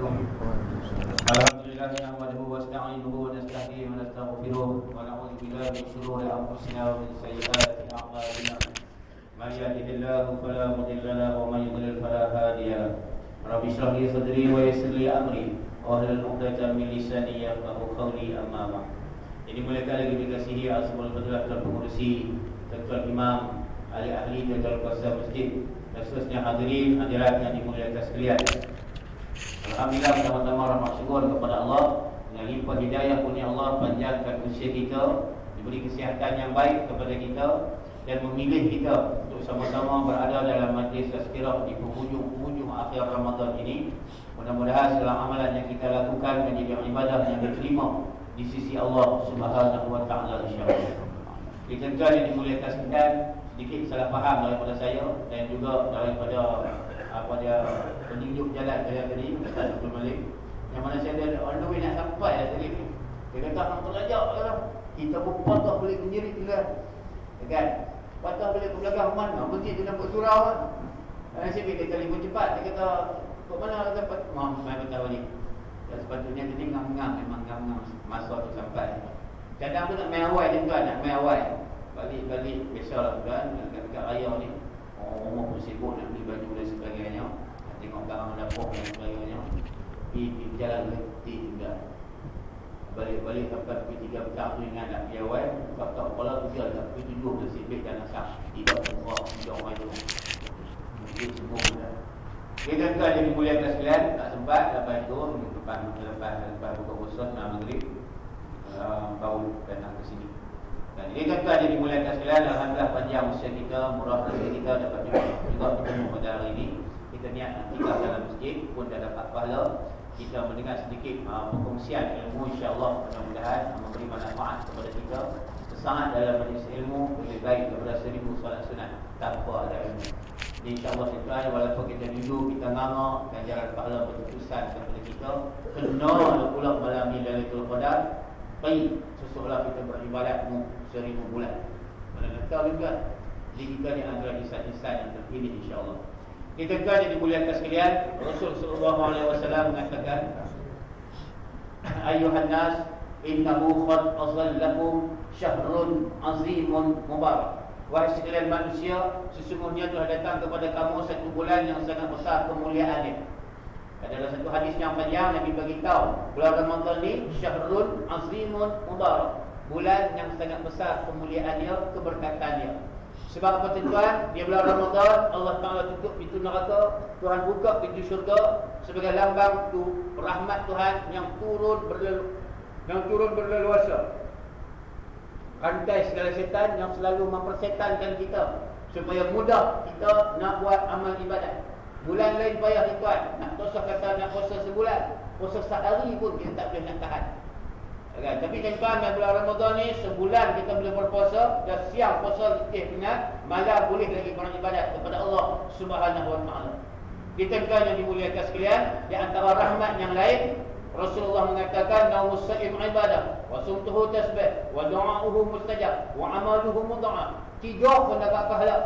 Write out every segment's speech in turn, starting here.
Alhamdulillah nahmaduhu wa nasta'inuhu wa nasta'hihi wa nastaghfiruh wa na'udzu billahi min shururi anfusina wa min sayyiati a'malina. Man yahdihillahu fala mudilla lahu wa man yudlil fala hadiya lahu. Rabbi shrah li sadri wa yassir li amri wa hlul 'uqdatam min lisani yafqahu qawli, amma ba'd. Ini muliakan lagi dikasihi asmul fadilah dan pengurusi, Tuan Imam, ahli-ahli dan kuasa masjid, dan seterusnya hadirin hadirat yang dimuliakan sekalian. Alhamdulillah, pertama-tama rahmat syukur kepada Allah yang limpah hidayah punya Allah, panjangkan usia kita, diberi kesihatan yang baik kepada kita, dan memilih kita untuk sama-sama berada dalam majlis tazkirah di penghujung akhir Ramadan ini. Mudah-mudahan segala amalan yang kita lakukan menjadi ibadah yang diterima di sisi Allah Subhanahu wa taala, insya-Allah. Kita yang dimuliakan sekalian, sedikit salah faham daripada saya dan juga daripada penunjuk jalan saya tadi, Ustaz Abdul Malik, yang mana saya ada on the way nak sampai dah tadi. Dia kata hang terlajak kan, kita pun patah boleh menjerit juga, kan? Patah boleh ke belakang mana? Mesti tu nampak surau kan. Saya pergi telefon cepat, dia kata kok mana dapat? Mai patah balik. Dan sepatutnya tadi ngam-ngam, memang ngam-ngam masa tu sampai. Kadang tu nak main awal je tuan, nak main awal. Balik biasalah tuan, dekat raya ni. Orang pun sibuk nak beli baju dan sebagainya, tengok barang dapur dan sebagainya. Pergi berjalan berhenti juga. Balik sampai pukul 3 petang tu ingat nak pergi awal. Tak kepala tu dia tak pukul 7 dah sibuk dan asap. Tidak semua, tidak orang itu. Mungkin semua dah. Kita tuan jadi muliakan sekalian, tak sempat. Lepas itu, lepas buka puasa maghrib, baru datang ke sini. Dan ini tuan jadi muliakan sekalian, alhamdulillah panjang usia kita, murah rezeki kita dapat juga bertemu pada hari ini. Kita niat nak tinggal dalam masjid pun dah dapat pahala. Kita mendengar sedikit perkongsian ilmu, insya-Allah mudah-mudahan memberi manfaat kepada kita. Sangat dalam majlis ilmu lebih baik daripada 1000 solat sunat tanpa ada ilmu. InsyaAllah tuan, walaupun kita duduk, kita nganga, ganjaran pahala berterusan kepada kita. Kena pula malam ni Lailatul Qadar. Baik, seseolah kita beribadat 1000 bulan. Mana nak tahu juga, jadi kita ni antara insan-insan yang terpilih, insyaAllah. Kita tuan yang dimuliakan sekalian, Rasul sallallahu alaihi wasallam mengatakan, Ayuhan nas, innahu qad azallakum syahrun azimun mubarak. Wahai sekalian manusia, sesungguhnya telah datang kepada kamu satu bulan yang sangat besar kemuliaannya. Dalam satu hadis yang panjang, Nabi beritahu bulan Ramadan ni syahrun azimun mubarak, bulan yang sangat besar kemuliaannya, keberkatannya. Sebab apa tuan? Dia bulan Ramadan, Allah Ta'ala tutup pintu neraka, Tuhan buka pintu syurga sebagai lambang tu rahmat Tuhan yang turun berleluasa. Rantai segala setan yang selalu mempersetankan kita supaya mudah kita nak buat amal ibadat. Bulan lain payah tuan, nak kata nak puasa sebulan, puasa sehari pun kita tak boleh nak tahan. Okay. Tapi tuan, bulan Ramadan ni sebulan kita boleh berpuasa, dah siang puasa letih penat, malam boleh lagi beribadat kepada Allah Subhanahu wa taala. Kita yang dimuliakan sekalian, di antara rahmat yang lain, Rasulullah mengatakan naumus saim ibadah, wa sumtuhu tasbih, wa du'a'uhu mustajab, wa amaluhu mudha'af. Tidur pun dapat pahala.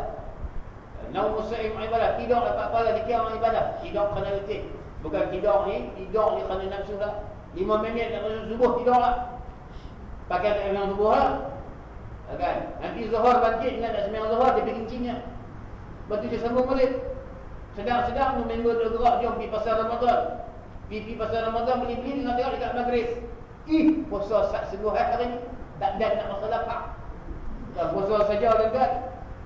Naumus saim ibadah, tidur dapat pahala, dikira ibadah. Tidur kerana letih. Bukan tidur ni kerana nafsu lah. 5 minit nak masuk subuh, tidur lah. Pakai tak sembahyang subuh lah, kan? Nanti zuhur bangkit, ingat nak sembahyang zuhur, dia pergi kencingnya. Lepas tu dia sambung balik. Sedang-sedang tu member dia gerak, jom pergi pasar Ramadan. Pergi pasar Ramadan, beli-beli, dengan tengok dekat maghrib. Puasa sungguh hari ni. Tak ada nak masa lapar. Tak puasa saja kan?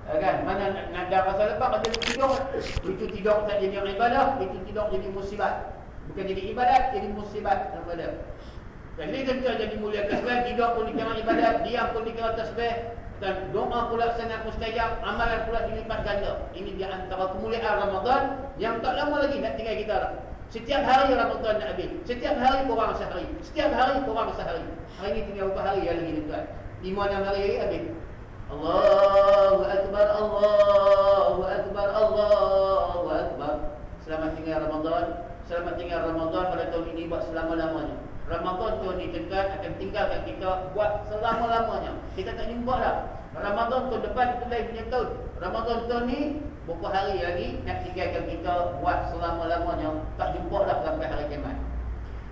Kan? Mana nak ada masa lapar, ada tidur. Itu tidur tak jadi ibadah, itu tidur jadi musibat. Bukan jadi ibadat, jadi musibat daripada. Jadi kita jadi muliakan sekalian, tidur pun dikira ibadat, diam pun dikira tasbih, dan doa pula sangat mustajab, amalan pula dilipat ganda. Ini di antara kemuliaan Ramadan yang tak lama lagi nak tinggal kita. Setiap hari Ramadan nak habis. Setiap hari kurang sehari. Setiap hari kurang sehari. Hari ini tinggal berapa hari yang lagi tuan? 5-6 hari lagi habis. Allahu Akbar, Allahu Akbar, Allahu Akbar. Selamat tinggal Ramadan. Selamat tinggal Ramadan pada tahun ini buat selama-lamanya. Ramadan tahun ini akan tinggalkan kita buat selama-lamanya. Kita tak jumpa dah. Ramadan tahun depan kita lain punya tahun. Ramadan tahun ni berapa hari lagi nak tinggalkan kita buat selama-lamanya. Tak jumpa dah sampai hari kiamat.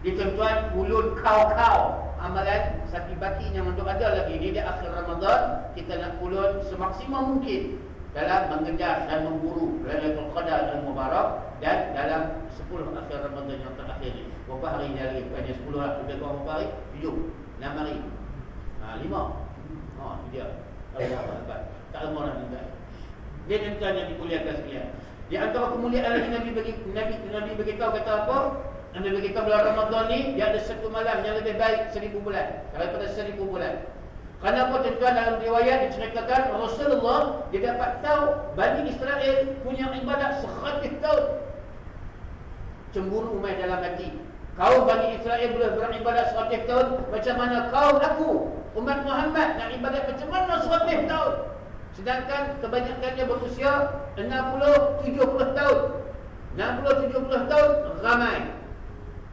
Dia tuan-tuan, ulun kau-kau amalan sakit-bakinya untuk ada lagi ni di akhir Ramadan. Kita nak ulun semaksimum mungkin dalam mengejar dan memburu Lailatul Qadar al-Mubarak, dan dalam 10 akhir Ramadan yang terakhir ni. Berapa hari ni lagi? Bukannya 10 lah, lebih kurang berapa hari? 7, 6 hari, 5. Itu dia. Tak lama nak tinggal. Dia tuan-tuan yang dimuliakan sekalian, di antara kemuliaan lagi Nabi beritahu kata apa? Nabi beritahu bulan Ramadan ni dia ada satu malam yang lebih baik 1000 bulan daripada 1000 bulan. Kenapa tuan-tuan? Dalam riwayat diceritakan Rasulullah dia dapat tahu Bani Israel punya ibadat 100 tahun. Cemburu main dalam hati. Kaum Bani Israel boleh beribadat 100 tahun, macam mana kaum aku umat Muhammad nak ibadat macam mana 100 tahun? Sedangkan kebanyakannya berusia 60-70 tahun. 60-70 tahun ramai.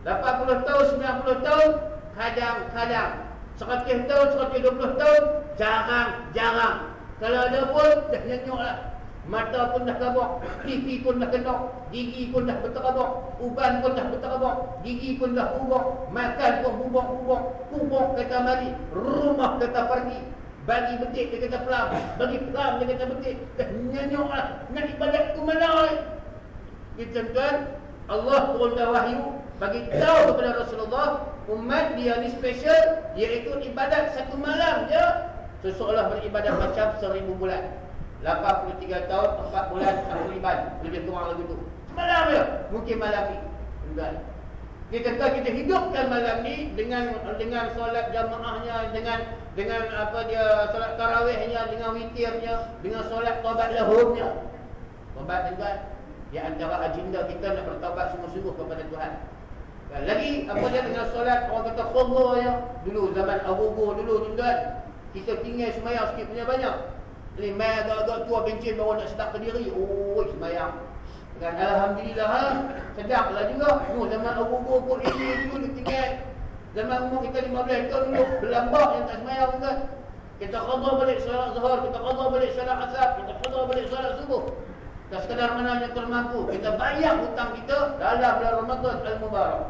80 tahun, 90 tahun kadang-kadang. 100 tahun, 120 tahun jarang-jarang. Kalau ada pun dah nyenyuk lah. Mata pun dah kabur, pipi pun dah kendor, gigi pun dah berterabak, uban pun dah berterabak, gigi pun dah bubuk, makan pun bubuk kata mari, rumah kata pergi, bagi betik dia kata pelam, bagi pelam dia kata betik. Dah nyenyuk lah. Nak ibadat ke mana lah? Tuan-tuan, Allah turunkan wahyu bagi tahu kepada Rasulullah umat dia ni special, iaitu ibadat satu malam je seseolah beribadat macam 1000 bulan. 83 tahun 4 bulan takriban, lebih kurang lagi tu. Semalam je, mungkin malam ni. Kita hidupkan malam ni dengan solat jamaahnya, dengan apa dia solat tarawihnya, dengan witirnya, dengan solat taubat lahumnya. Taubat tuan, di antara agenda kita nak bertaubat sungguh-sungguh kepada Tuhan. Lagi apa dia dengan solat orang kata khudhu ya. Dulu zaman Abu dulu tuan, kita tinggal sembahyang sikit punya banyak. Jadi mai agak-agak tua bencin baru nak sedap berdiri. Oh, sembahyang. Dan alhamdulillah sedaplah juga. Zaman Abu pun ini dulu tinggal. Zaman umur kita 15 tahun dulu berlambak yang tak sembahyang tuan. Kita qada balik solat zuhur, kita qada balik solat asar, kita qada balik solat subuh. Tak sekadar mana yang termampu, kita bayar hutang kita dalam bulan Ramadan al-Mubarak.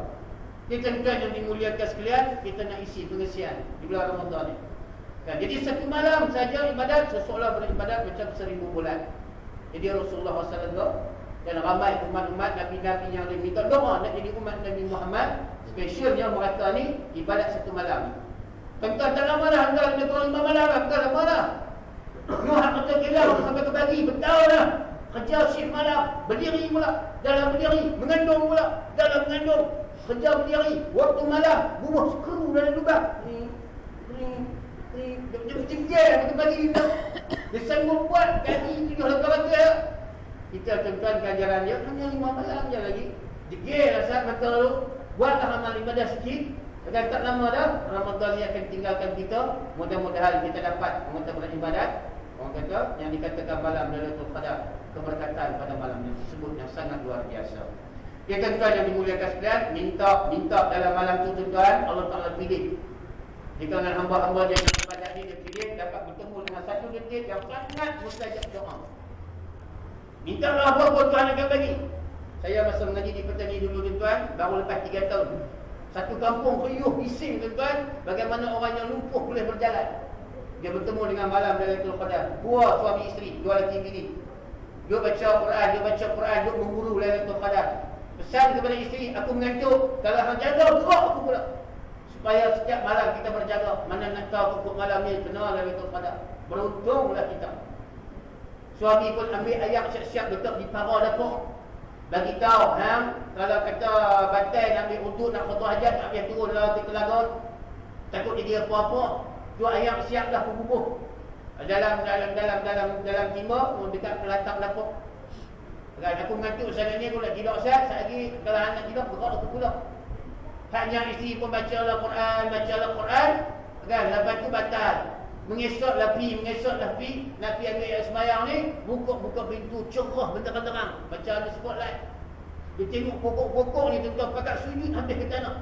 Kita yang dimuliakan sekalian, kita nak isi pengisian di bulan Ramadan ni. Jadi satu malam saja ibadat seseolah beribadat macam 1000 bulan. Jadi Rasulullah SAW dan ramai umat-umat Nabi-Nabi yang lain minta doa nak jadi umat Nabi Muhammad, specialnya mereka ni ibadat satu malam. Tentu tak lama dah, antara lebih kurang 5 malam lah, tak lama dah. Nuh kata kilau sampai ke pagi, bertahun dah. Kerja shift malam, berdiri pula, dalam berdiri, mengandung pula, dalam mengandung, kerja berdiri, waktu malam, bubuh skru dalam lubang. Dia berjengkel waktu pagi kita. Dia sanggup buat gaji 700. Kita tuan-tuan kajaran dia hanya 5 malam je lagi. Jegel lah saat mata tu. Buatlah amal ibadah sikit. Dan tak lama dah Ramadan ni akan tinggalkan kita. Mudah-mudahan kita dapat mengutak beribadat. Orang kata yang dikatakan malam Lailatul Qadar, keberkatan pada malam yang tersebut yang sangat luar biasa. Ya tuan-tuan yang dimuliakan sekalian, minta dalam malam tu tuan-tuan, Allah Taala pilih di kalangan hamba-hamba yang ibadat ni, dia pilih dapat bertemu dengan satu detik yang sangat mustajab doa. Mintalah apa pun Tuhan akan bagi. Saya masa mengaji di petani dulu tuan-tuan, baru lepas 3 tahun. Satu kampung riuh bising tuan-tuan, bagaimana orang yang lumpuh boleh berjalan. Dia bertemu dengan malam Lailatul Qadar. Dua suami isteri, dua lelaki bini. Dia baca Quran, dia memburu Lailatul Qadar. Pesan kepada isteri, aku mengantuk, kalau hang jaga gerak aku pula. Supaya setiap malam kita berjaga. Mana nak tahu pukul malam ni benar Lailatul Qadar. Beruntunglah kita. Suami pun ambil ayam siap-siap letak di para dapur. Bagi tahu hang, kalau kata batai nak ambil uduk, nak qada hajat, nak biar turun dalam telaga, takut dia apa-apa. Dua ayam siap dah bubuh dalam timur dekat pelatang dapur. Kan aku mengantuk sana ni, aku nak tidur sat lagi, kalau anak tidur berat aku pula. Haknya isteri pun baca Al-Quran, kan, lepas tu batal. Mengesot lapi, Nabi ambil ayat semayang ni, buka pintu cerah benterang-benterang, macam ada spotlight. Dia tengok pokok-pokok ni tuan-tuan pakat sujud hampir ke tanah.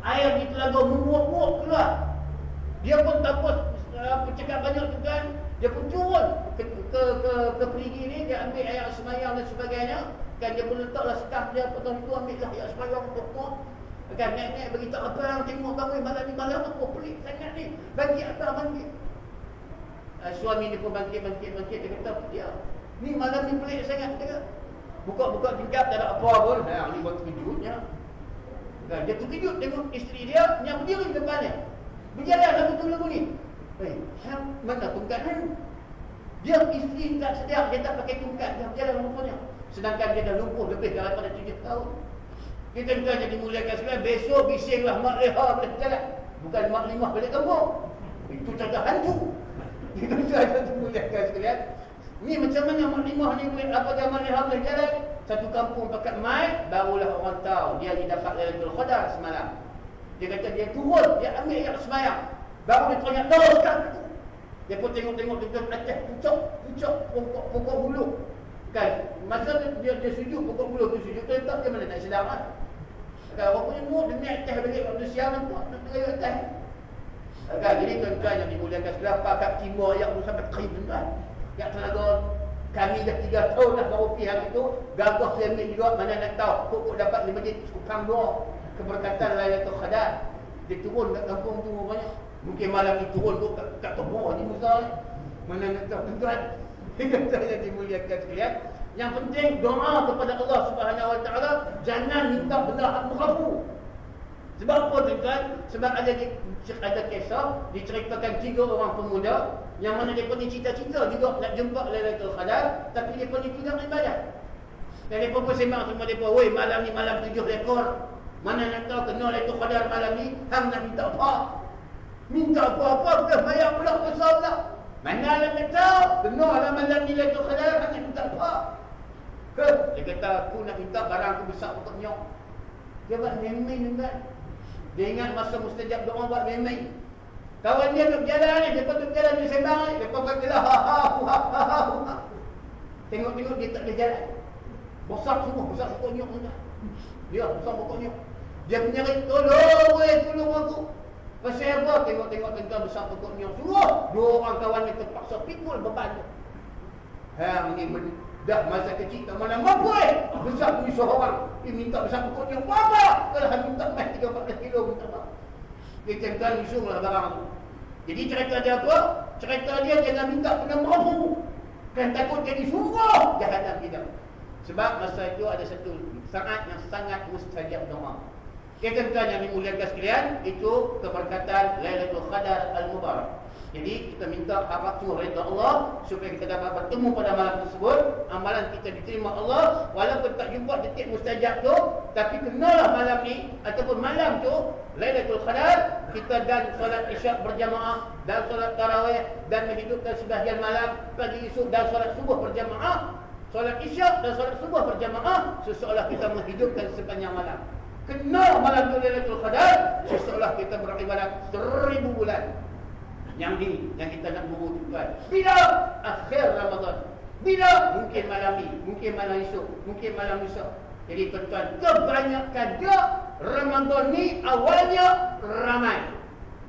Air di telaga menguap-uap keluar. Dia pun tapus bercakap banyak tu kan. Dia pun turun ke perigi ni, dia ambil ayat semayang dan sebagainya. Kan dia pun letaklah sekaf dia, potong tu ambil lah ayat semayang pokok. Kan naik-naik beritahu abang, tengok bang, malam ni malam apa pelik sangat ni. Bagi abang bangkit. Suami dia pun bangkit. Dia kata, ya, ni malam ni pelik sangat. Dia kata, buka-buka tingkap tak ada apa pun. Ni buat terkejutnya. Kan, dia terkejut tengok isteri dia yang berdiri di depannya. Berjalan lagu tu lagu ni. Mana tungkat? Dia isteri tak sedar, dia tak pakai tungkat, dia berjalan rupanya. Sedangkan dia dah lumpuh lebih daripada 7 tahun. Kita bukan dimuliakan sekalian, besok bisinglah Mak Leha boleh jalan. Bukan Mak Limah balik kampung. Itu cakap hantu. Kita bukan dimuliakan sekalian. Ni macam mana Mak Limah ni boleh, apakah Mak Leha boleh jalan? Satu kampung pakat mai, barulah orang tahu dia ni dapat Lailatul Qadar semalam. Dia kata dia turun, dia ambil yang sembahyang. Baru dia teringat teruskan. Dia pun tengok-tengok dekat atas pucuk pokok bulu. Kan, masa dia sujud pokok bulu tu sujud tetap dia mana tak sedar kan. Kalau orang punya mood dia naik atas balik waktu siang nampak nak tengok atas. Kan, jadi tuan-tuan yang dimuliakan sekalian, pakat timur yang sampai krim tuan. Yang tenaga kami dah 3 tahun dah baru pergi hari itu, gagah family juga mana nak tahu pokok dapat di masjid tukang doa keberkatan Lailatul Qadar. Dia turun kat kampung tu banyak. Mungkin malam ni turun tu kat Tobor ni Musa ni. Mana nak tahu tuan. Kita yang dimuliakan sekalian. Yang penting doa kepada Allah Subhanahu Wa Taala, jangan minta benda hak merapu. Sebab apa tuan? Sebab ada kisah diceritakan 3 orang pemuda yang mana mereka ni cita-cita juga nak jumpa Lailatul Qadar, tapi mereka ni tidak ibadat. Dan mereka pun sembang sama mereka, "Woi, malam ni malam 7 ekor. Mana nak tahu kena Lailatul Qadar malam ni, hang nak minta apa? Minta apa-apa dah bayar pula besar pula. Mana nak tahu kena lah malam ni Lailatul Qadar, hang nak minta apa?" Dia kata, "Aku nak minta barang aku besar untuk nyok." Dia buat main-main kan. Dia ingat masa mustajab doa buat main-main. Kawan dia duduk berjalan ni, dia duduk berjalan dia sembang ni, dia kata ha. Tengok-tengok dia tak boleh jalan. Besar pokok nyok ni. Dia besar pokok nyok. Dia menyerit, tolong aku. Pasal apa? Tengok-tengok tentang besar pokok nyok. Suruh 2 orang kawan dia terpaksa pikul beban tu. Hang ni dah masa kecil tak mana mampu besar punya seorang. Dia minta besar pokok nyok. Apa? Kalau hang minta mai 3-14 kilo minta apa? Dia cakap usunglah barang tu. Jadi cerita dia apa? Cerita dia jangan minta kena mampu. Kan takut jadi surga jahanam tidak. Sebab masa itu ada satu saat yang sangat mustajab doa. Kita yang dimuliakan sekalian, itu keberkatan Lailatul Qadar Al-Mubarak. Jadi kita minta harap ridha Allah supaya kita dapat bertemu pada malam tersebut, amalan kita diterima Allah walaupun tak jumpa detik mustajab tu, tapi kenalah malam ni ataupun malam tu Lailatul Qadar kita dan solat Isyak berjamaah dan solat tarawih dan menghidupkan sebahagian malam pagi esok dan solat subuh berjamaah. Solat Isyak dan solat subuh berjamaah seolah kita menghidupkan sepanjang malam. Kenal malam tu Lailatul Qadar seolah kita beribadat 1000 bulan. Yang kita nak buru tuan. Bila akhir Ramadan? Bila? Mungkin malam ni, mungkin malam esok, mungkin malam esok. Jadi tuan-tuan, kebanyakan dia Ramadan ni awalnya ramai,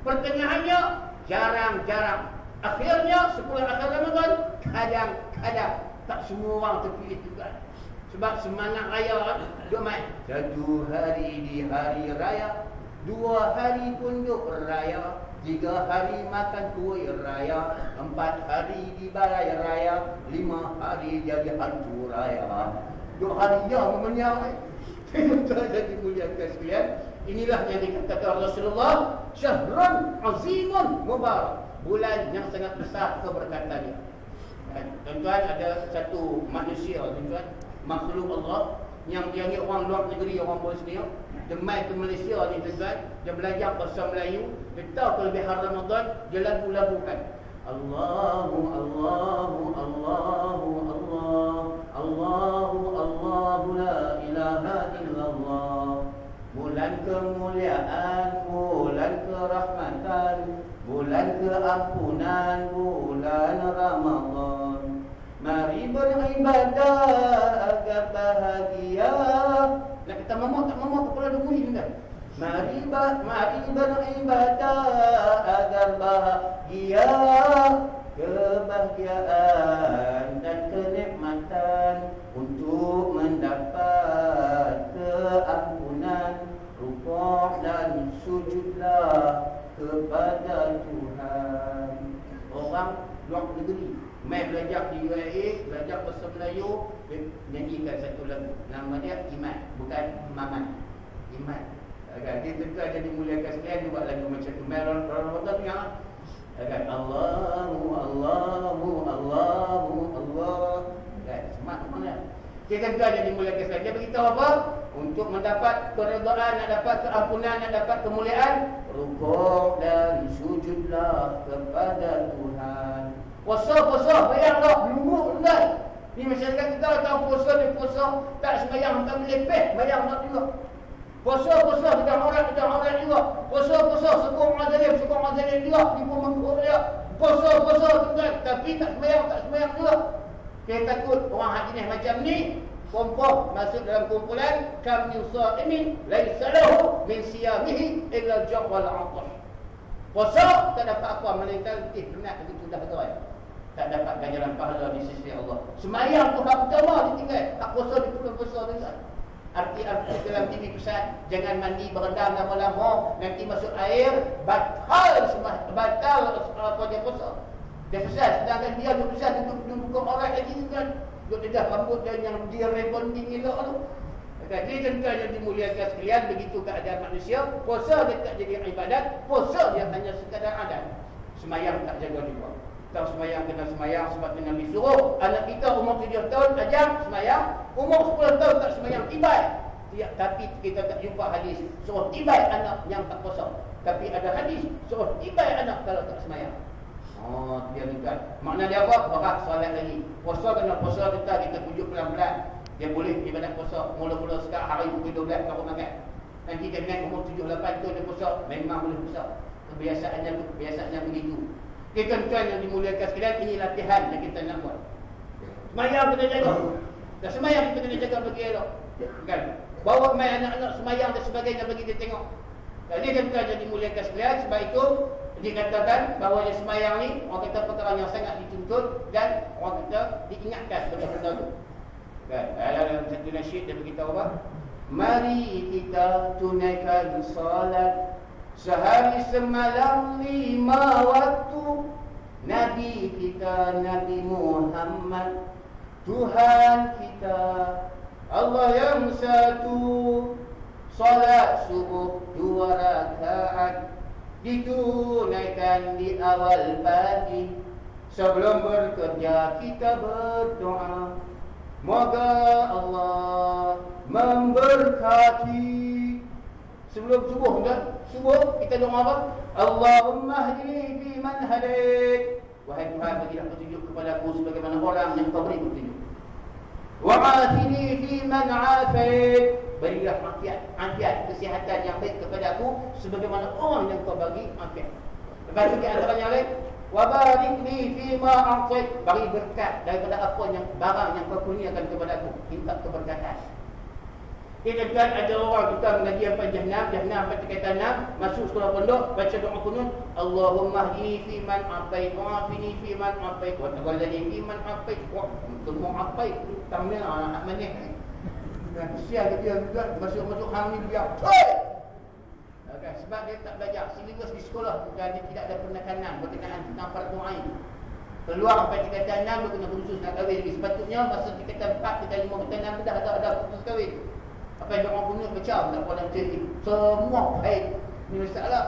pertengahannya jarang-jarang, akhirnya 10 akhir Ramadan kadang-kadang tak semua orang terpilih tuan. Sebab semangat raya duk mai. 1 hari di hari raya, 2 hari pun duk raya, 3 hari makan kuih raya, 4 hari di balai raya, 5 hari jadi hantu raya. 2 hari yang memenyang. Tuan-tuan dan dimuliakan sekalian, inilah yang dikatakan Rasulullah, syahrun azimun mubarak, bulan yang sangat besar keberkatannya. Tuan-tuan, ada satu manusia, tuan-tuan, makhluk Allah yang dia ni orang luar negeri, orang Bosnia. Dia mai ke Malaysia ni tuan-tuan, dia belajar bahasa Melayu, dia tahu kelebihan Ramadan, dia lagu-lagukan. Allahu Allahu Allahu Allah, Allahu Allahu la ilaha illallah. Bulan kemuliaan, bulan kerahmatan, bulan keampunan, bulan Ramadan. Mari beribadah agar bahagia. Nak kita mamah tak mamah kepala dia bunyi tuan. Mari beribadah agar bahagia, kebahagiaan dan kenikmatan untuk mendapat keampunan rupa Rukuk dan sujudlah kepada Tuhan. Orang luar negeri main belajar di UAE, belajar bahasa Melayu, dia nyanyikan satu lagu. Nama dia Iman, bukan Maman. Iman. Dia tentu ada dimuliakan sekalian, dia buat lagu macam tu. Main orang-orang yang Allahu Allahu Allahu Allah. Semak mana? Dia tentu ada dimuliakan sekalian. Dia beritahu apa? Untuk mendapat keredaan, nak dapat keampunan, nak dapat kemuliaan, rukuk dan sujudlah kepada Tuhan. Puasa, bayanglah, lumuk rendah. Ni masyarakat kita tahu puasa, dia puasa, tak sembahyang, tak melepeh, bayang nak juga. Puasa, tidak orang juga. Puasa, sokong azalim juga. Tipu mengkut dia. Puasa, tinggal, tapi tak sembahyang juga. Dia takut orang haji ni macam ni, kompoh masuk dalam kumpulan kam yusa'imin laisa lahu min siyamihi illa al-ju' wal 'atash. Puasa tak dapat apa melainkan letih penat begitu dah tuan. Tak dapat ganjaran pahala di sisi Allah. Sembahyang tu hak utama ditinggal. Tak puasa dipukul puasa juga. Arti-arti dalam TV pesan jangan mandi berendam lama-lama, nanti masuk air batal apa dia puasa. Dia pesan sedangkan dia tu pesan duduk buka orang lagi kan. Duduk dedah rambut dan yang dia rebonding elok tu. Jadi tentu yang dimuliakan sekalian, begitu keadaan manusia, puasa dia tak jadi ibadat, puasa dia hanya sekadar adat. Sembahyang tak jaga juga. Tahu sembahyang kena sembahyang sebab Nabi suruh anak kita umur 7 tahun ajar sembahyang, umur 10 tahun tak sembahyang tibai. Tapi kita tak jumpa hadis suruh tibai anak yang tak puasa. Tapi ada hadis suruh tibai anak kalau tak sembahyang. Oh, dia dekat. Makna dia apa? Berat solat lagi. Puasa kena puasa kita pujuk pelan-pelan. Dia boleh ibadat puasa mula-mula sekarang hari pukul 12 baru makan. Nanti dia dengan umur 7-8 tu dia puasa, memang boleh puasa. Kebiasaannya begitu. Tuan-tuan yang dimuliakan sekalian, ini latihan yang kita nak buat. Semayang kena jaga. Dan semayang kita kena jaga bagi elok. Kan? Bawa main anak-anak semayang dan sebagainya bagi dia tengok. Jadi tuan-tuan yang dimuliakan sekalian, sebab itu dikatakan bahawa yang semayang ni orang kata perkara yang sangat dituntut dan orang kata diingatkan benda-benda tu. Kan? Dalam satu nasyid dia beritahu apa? Mari kita tunaikan salat sehari semalam 5 waktu. Nabi kita Nabi Muhammad, Tuhan kita Allah yang satu. Salat subuh 2 rakaat ditunaikan di awal pagi. Sebelum bekerja kita berdoa, moga Allah memberkati. Sebelum subuh kan? Subuh kita doa apa? Allahumma hdini fi man hadait. Wahai Tuhan, bagilah petunjuk kepada aku sebagaimana orang yang kau beri petunjuk. Wa afini fi man afait. Berilah afiat, kesihatan yang baik kepada aku sebagaimana orang yang kau bagi afiat. Lepas itu antaranya lain, wa barik li fi ma a'tait. Bagi berkat daripada apa yang barang yang kau kurniakan kepada aku. Minta keberkatan. Kita kan ada orang kita mengaji sampai jam 6 sampai tingkatan 6, masuk sekolah pondok, baca doa kunut, Allahumma hdini fi man afait wa afini fi man afait wa tawallani fi man afait. Wah, tolong afait tamnya anak manis. Dan kesian dia juga masuk hang ni dia. Okay, sebab dia tak belajar silibus di sekolah dan dia tidak ada penekanan berkenaan tentang fardu ain. Keluar sampai tingkatan 6 dia kena khusus nak kahwin lagi. Sepatutnya masa tingkatan 4 tingkatan 5 tingkatan 6 dah ada khusus kahwin. Apa yang orang punya macam tak boleh macam ni. Semua baik. Ini masalah.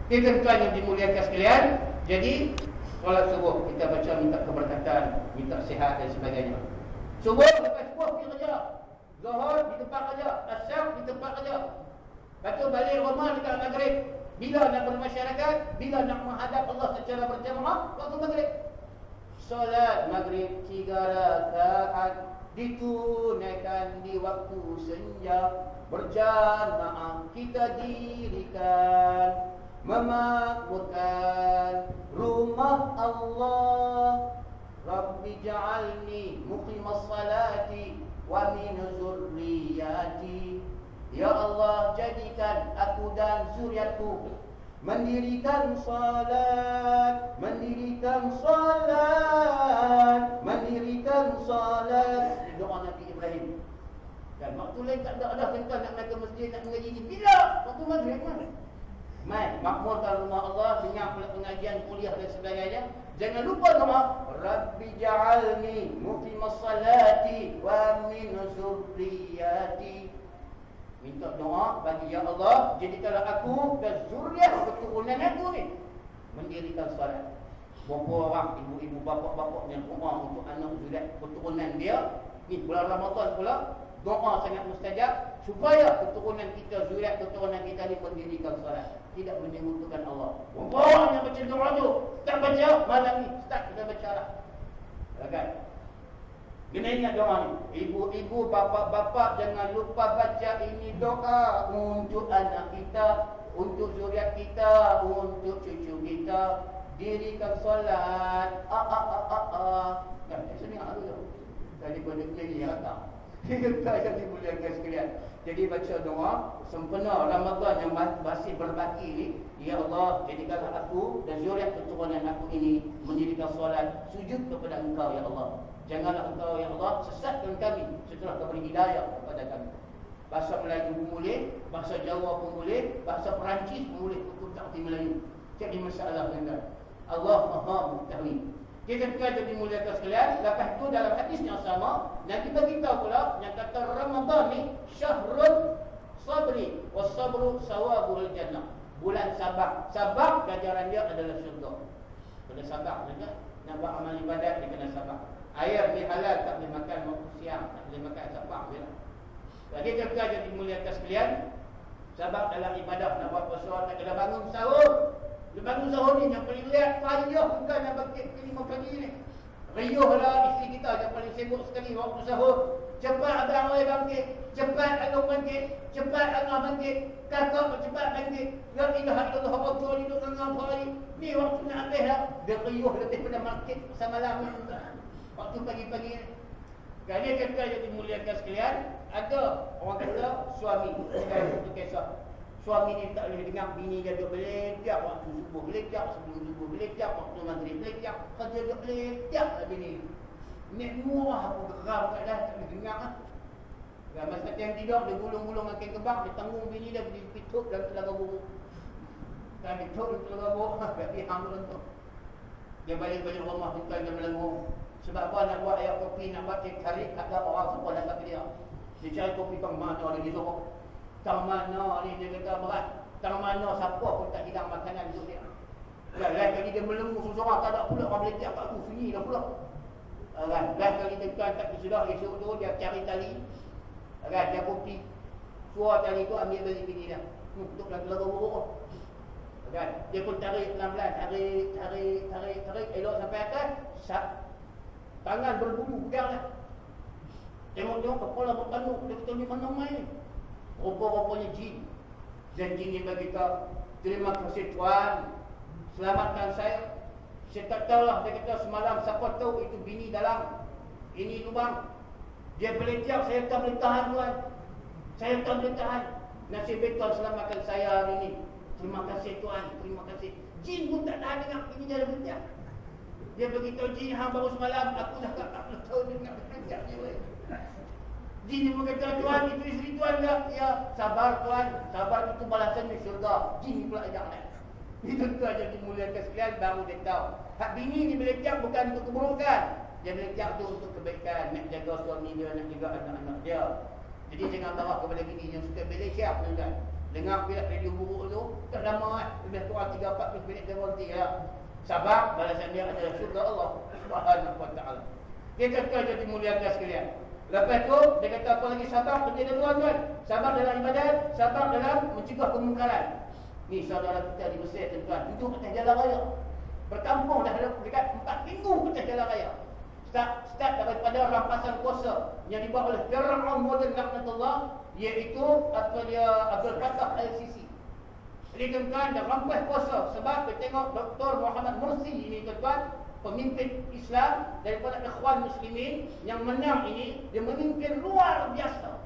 Kita tuan yang dimuliakan sekalian. Jadi solat subuh kita baca minta keberkatan, minta sihat dan sebagainya. Subuh lepas subuh pergi kerja. Zuhur di tempat kerja, Asar di tempat kerja. Lepas tu balik rumah dekat maghrib. Bila nak bermasyarakat, bila nak menghadap Allah secara berjamaah, waktu maghrib. Solat maghrib 3 rakaat ditunaikan di waktu senja. Berjamaah kita dirikan, memakmurkan rumah Allah. Rabbi ja'alni muqimas salati wa min zurriyati. Ya Allah, jadikan aku dan zuriatku mendirikan salat, mendirikan salat, mendirikan salat. Doa Nabi Ibrahim. Dan waktu lain tak ada kita nak naik ke masjid nak mengaji ni. Bila? Waktu rumah tu yang mana? Mai, makmurkan rumah Allah, dengar pengajian, kuliah dan sebagainya. Jangan lupa doa, Rabbi ja'alni muqimas salati wa min zurriyati. Minta doa bagi ya Allah, jadikanlah aku dan zuriat keturunan aku ni mendirikan solat. Berapa orang ibu-ibu bapa-bapa yang doa untuk anak zuriat keturunan dia. Ni bulan Ramadan pula, doa sangat mustajab supaya keturunan kita, zuriat keturunan kita ni mendirikan solat. Tidak menyebutkan Allah. Orang yang baca doa tu tak baca, malam ni start kita baca lah. Kan? Kena ingat doa ni. Ibu-ibu, bapa-bapa, jangan lupa baca ini doa untuk anak kita, untuk zuriat kita, untuk cucu kita. Dirikan solat. Kan? Saya dengar tu. Tadi pada kini yang datang. Kita yang dimuliakan sekalian. Jadi baca doa sempena Ramadan yang masih berbaki ni, ya Allah, jadikanlah aku dan zuriat keturunan aku ini mendirikan solat, sujud kepada Engkau ya Allah. Janganlah Engkau ya Allah sesatkan kami setelah Kau beri hidayah kepada kami. Bahasa Melayu pun boleh, bahasa Jawa pun boleh, bahasa Perancis pun boleh untuk takti Melayu. Jadi masalah dengan Allah Maha Mengetahui. Kita kata dimuliakan sekalian. Lepas itu dalam hadis yang sama, Nabi beritahu pula yang kata Ramadan ni syahrul sabri was sabru sawabul jannah. Bulan sabar. Sabar ganjaran dia adalah syurga. Kena sabar saja. Nak buat amal ibadat dia kena sabar. Air ni halal, tak boleh makan waktu siang, tak boleh makan sabar je lah. Jadi kita kata dimuliakan sekalian, sabar dalam ibadah. Nak buat puasa, nak kena bangun sahur. Dia bangun sahur ni yang paling lihat payah bukan nak bangkit ke 5 pagi ni. Riuh lah isteri kita yang paling sibuk sekali waktu sahur. Cepat abang awal bangkit, cepat abang bangkit, cepat anak bangkit, kakak cepat bangkit. La ilaha illallah Rasul ni duduk dengan hari. Ni waktu nak habis dah. Dia riuh letih pada bangkit semalam ni. Waktu pagi-pagi ni. Kali kata yang dimuliakan sekalian, ada orang kata suami itu kisah. Suami ni tak boleh dengar bini dia duduk belecak, waktu subuh belecak, sebelum subuh belecak, waktu maghrib belecak, kerja duduk belecak lah bini. Nek murah aku geram kat dah, tak boleh dengar lah. Masa yang tidur, dia gulung-gulung makin kebang, dia tanggung bini dia, dia pituk dalam telaga buruk. Kan dia pituk dalam telaga buruk, dia hang tu. Dia balik-balik rumah, bukan dia melengung. Sebab apa nak buat air kopi, nak buat cek tarik, tak ada orang semua datang ke dia. Dia cari kopi kang mana dia disuruh. Tang mana ni dia kata berat. Tang mana siapa pun tak hidang makanan untuk dia. Lain kali dia melengu seorang tak ada pula orang boleh cakap aku sunyi dah pula. Lain kali dia tak kesudah esok tu dia cari tali. Dia kopi. Suar tali tu ambil dari bini dia. Untuk dalam telaga buruk. Dia pun tarik pelan-pelan, tarik elok sampai atas. Tangan berbulu pegang dah. Tengok kepala bertanduk. Dia kata ni mana main ni? Rupa-rupanya jin. Dan jin ni berkata, terima kasih Tuan, selamatkan saya. Saya tak tahulah. Dia kata semalam siapa tahu itu bini dalam ini lubang. Dia belecak, saya tak boleh tahan Tuan. Saya tak boleh tahan. Nasib baik Tuan selamatkan saya hari ini. Terima kasih Tuan, terima kasih. Jin pun tak tahan dengar bini dia belecak. Dia beritahu jin, hang baru semalam aku dah tak boleh tahu dengar belecak dia. Jin ni berkata, Tuan, itu isteri Tuan tak? Ya, sabar Tuan. Sabar itu balasannya syurga. Jin pula ajak naik. Itu tu aja dimuliakan sekalian, baru dia tahu. Hak bini ni belecak bukan untuk keburukan. Dia belecak tu untuk kebaikan. Nak jaga suami dia, nak jaga anak-anak dia. Jadi jangan marah kepada bini yang suka belecak, tuan. Dengar bila radio buruk tu, tak lama kan. Lebih kurang 3-4 minit dia berhenti lah. Sabar, balasan dia adalah syurga Allah Subhanahu wa ta'ala. Dia kata aja dimuliakan sekalian. Lepas tu, dia kata apa lagi sabar? Penting dua tuan. Sabar dalam ibadat, sabar dalam mencegah kemungkaran. Ni saudara kita di Mesir tuan, duduk atas jalan raya. Berkampung dah dekat 4 minggu atas jalan raya. Start daripada rampasan kuasa yang dibuat oleh Fir'aun modern laknatullah, iaitu Abdul Fattah al-Sisi. Dia tuan dah rampas kuasa sebab kita tengok Dr. Muhammad Mursi ini tuan, pemimpin Islam daripada Ikhwan Muslimin yang menang ini, dia memimpin luar biasa.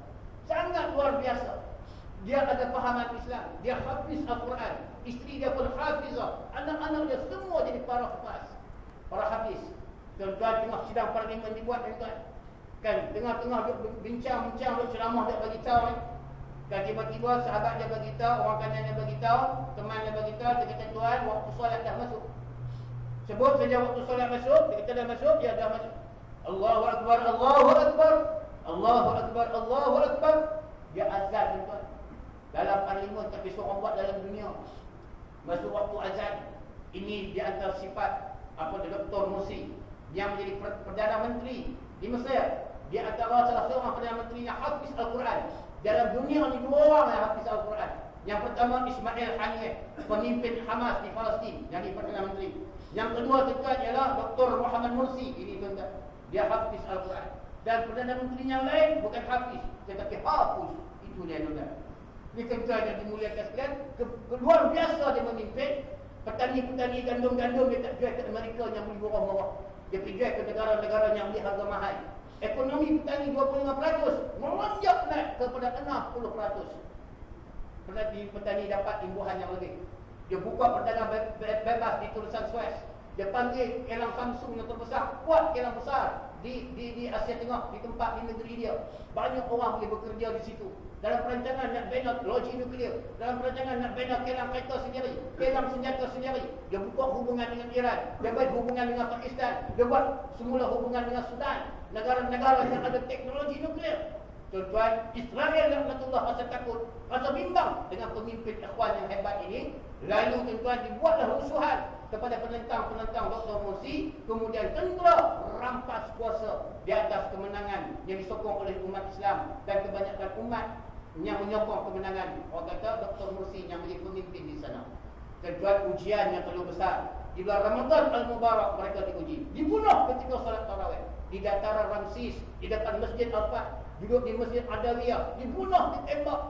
Sangat luar biasa. Dia ada pahaman Islam, dia hafiz Al-Quran, isteri dia pun hafizah, anak-anak dia semua jadi para hafiz, para hafiz. Tuan-tuan tengah sidang parlimen dibuat tuan. Kan tengah-tengah dia bincang-bincang ceramah dia bagi tahu Dan tiba-tiba sahabat dia beritahu, orang kanan dia beritahu, teman dia beritahu, dia kata tuan, waktu solat dah masuk. Sebut saja waktu solat masuk, dia kata dah masuk, dia dah masuk. Allahu Akbar, Allahu Akbar, Allahu Akbar, Allahu Akbar. Dia azan tuan. Dalam parlimen tapi seorang buat dalam dunia. Masuk waktu azan. Ini di antara sifat apa Dr. Mursi yang menjadi Perdana Menteri di Mesir. Dia antara salah seorang Perdana Menteri yang hafiz Al-Quran. Dalam dunia ni 2 orang yang hafiz Al-Quran. Yang pertama Ismail Haniyeh, pemimpin Hamas di Palestin, yang di Perdana Menteri. Yang kedua tuan ialah Dr. Muhammad Mursi. Ini tuan, dia hafiz Al-Quran. Dan Perdana Menteri yang lain bukan hafiz, tetapi hafiz. Itu dia tuan. Ini tuan yang dimuliakan sekalian, luar biasa dia memimpin. Petani-petani gandum-gandum dia tak jual ke Amerika yang beli murah-murah. Dia pergi jual ke negara-negara yang beli harga mahal. Ekonomi petani 25%, melonjak naik kepada 60%. Petani dapat imbuhan yang lebih. Dia buka perdagangan bebas di Tulisan Suez. Dia panggil kilang Samsung yang terbesar, kuat kilang besar di Asia Tengah, di tempat di negeri dia. Banyak orang boleh bekerja di situ. Dalam perancangan nak bina loji nuklear, dalam perancangan nak bina kilang kereta sendiri, kilang senjata sendiri. Dia buka hubungan dengan Iran, dia buat hubungan dengan Pakistan, dia buat semula hubungan dengan Sudan, negara-negara yang ada teknologi nuklear. Tuan-tuan, Israel laknatullah rasa takut, rasa bimbang dengan pemimpin ikhwan yang hebat ini. Lalu tuan-tuan, dibuatlah rusuhan kepada penentang-penentang Dr. Mursi. Kemudian tentera rampas kuasa di atas kemenangan yang disokong oleh umat Islam dan kebanyakan umat yang menyokong kemenangan. Orang kata Dr. Mursi yang menjadi pemimpin di sana. Tuan-tuan, ujian yang terlalu besar. Di bulan Ramadan Al-Mubarak mereka diuji. Dibunuh ketika salat tarawih di dataran Ramsis, di depan Masjid Al-Fat, duduk di Masjid Adawiyah, dibunuh, ditembak.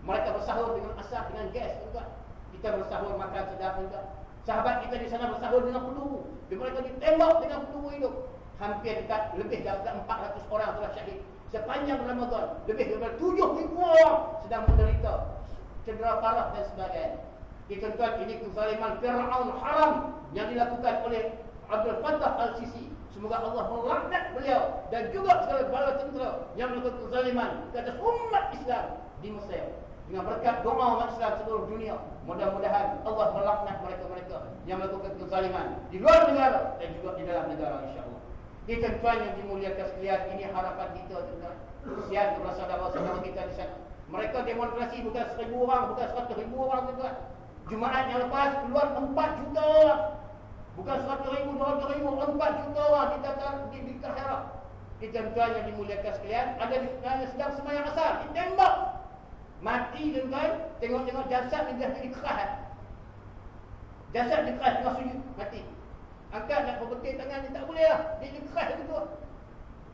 Mereka bersahur dengan asap, dengan gas tuan. Kita bersahur makan sedap juga. Sahabat kita di sana bersahur dengan peluru. Mereka ditembak dengan peluru hidup. Hampir dekat lebih daripada 400 orang telah syahid. Sepanjang Ramadan, lebih daripada 7,000 orang sedang menderita cedera parah dan sebagainya. Tuan-tuan, ini kezaliman Fir'aun haram yang dilakukan oleh Abdul Fattah Al-Sisi. Semoga Allah melaknat beliau dan juga segala bala tentera yang melakukan kezaliman ke atas umat Islam di Mesir. Dengan berkat doa umat Islam seluruh dunia, mudah-mudahan Allah melaknat mereka-mereka yang melakukan kezaliman di luar negara dan juga di dalam negara, insya-Allah. Ini tuan yang dimuliakan sekalian, ini harapan kita tuan. Kesian kepada saudara-saudara kita di sana. Mereka demonstrasi bukan 1,000 orang, bukan 100,000 orang tuan. Jumaat yang lepas keluar 4 juta orang. Bukan 100,000, 200,000, 4 juta orang di Kahirah. Kita tuan yang dimuliakan sekalian, ada di sedang sembahyang asar, ditembak. Mati tuan, tengok-tengok jasad dia jadi keras. Jasad dia keras tengah sujud, mati. Angkat nak berbetul tangan dia tak boleh lah. Dia keras begitu.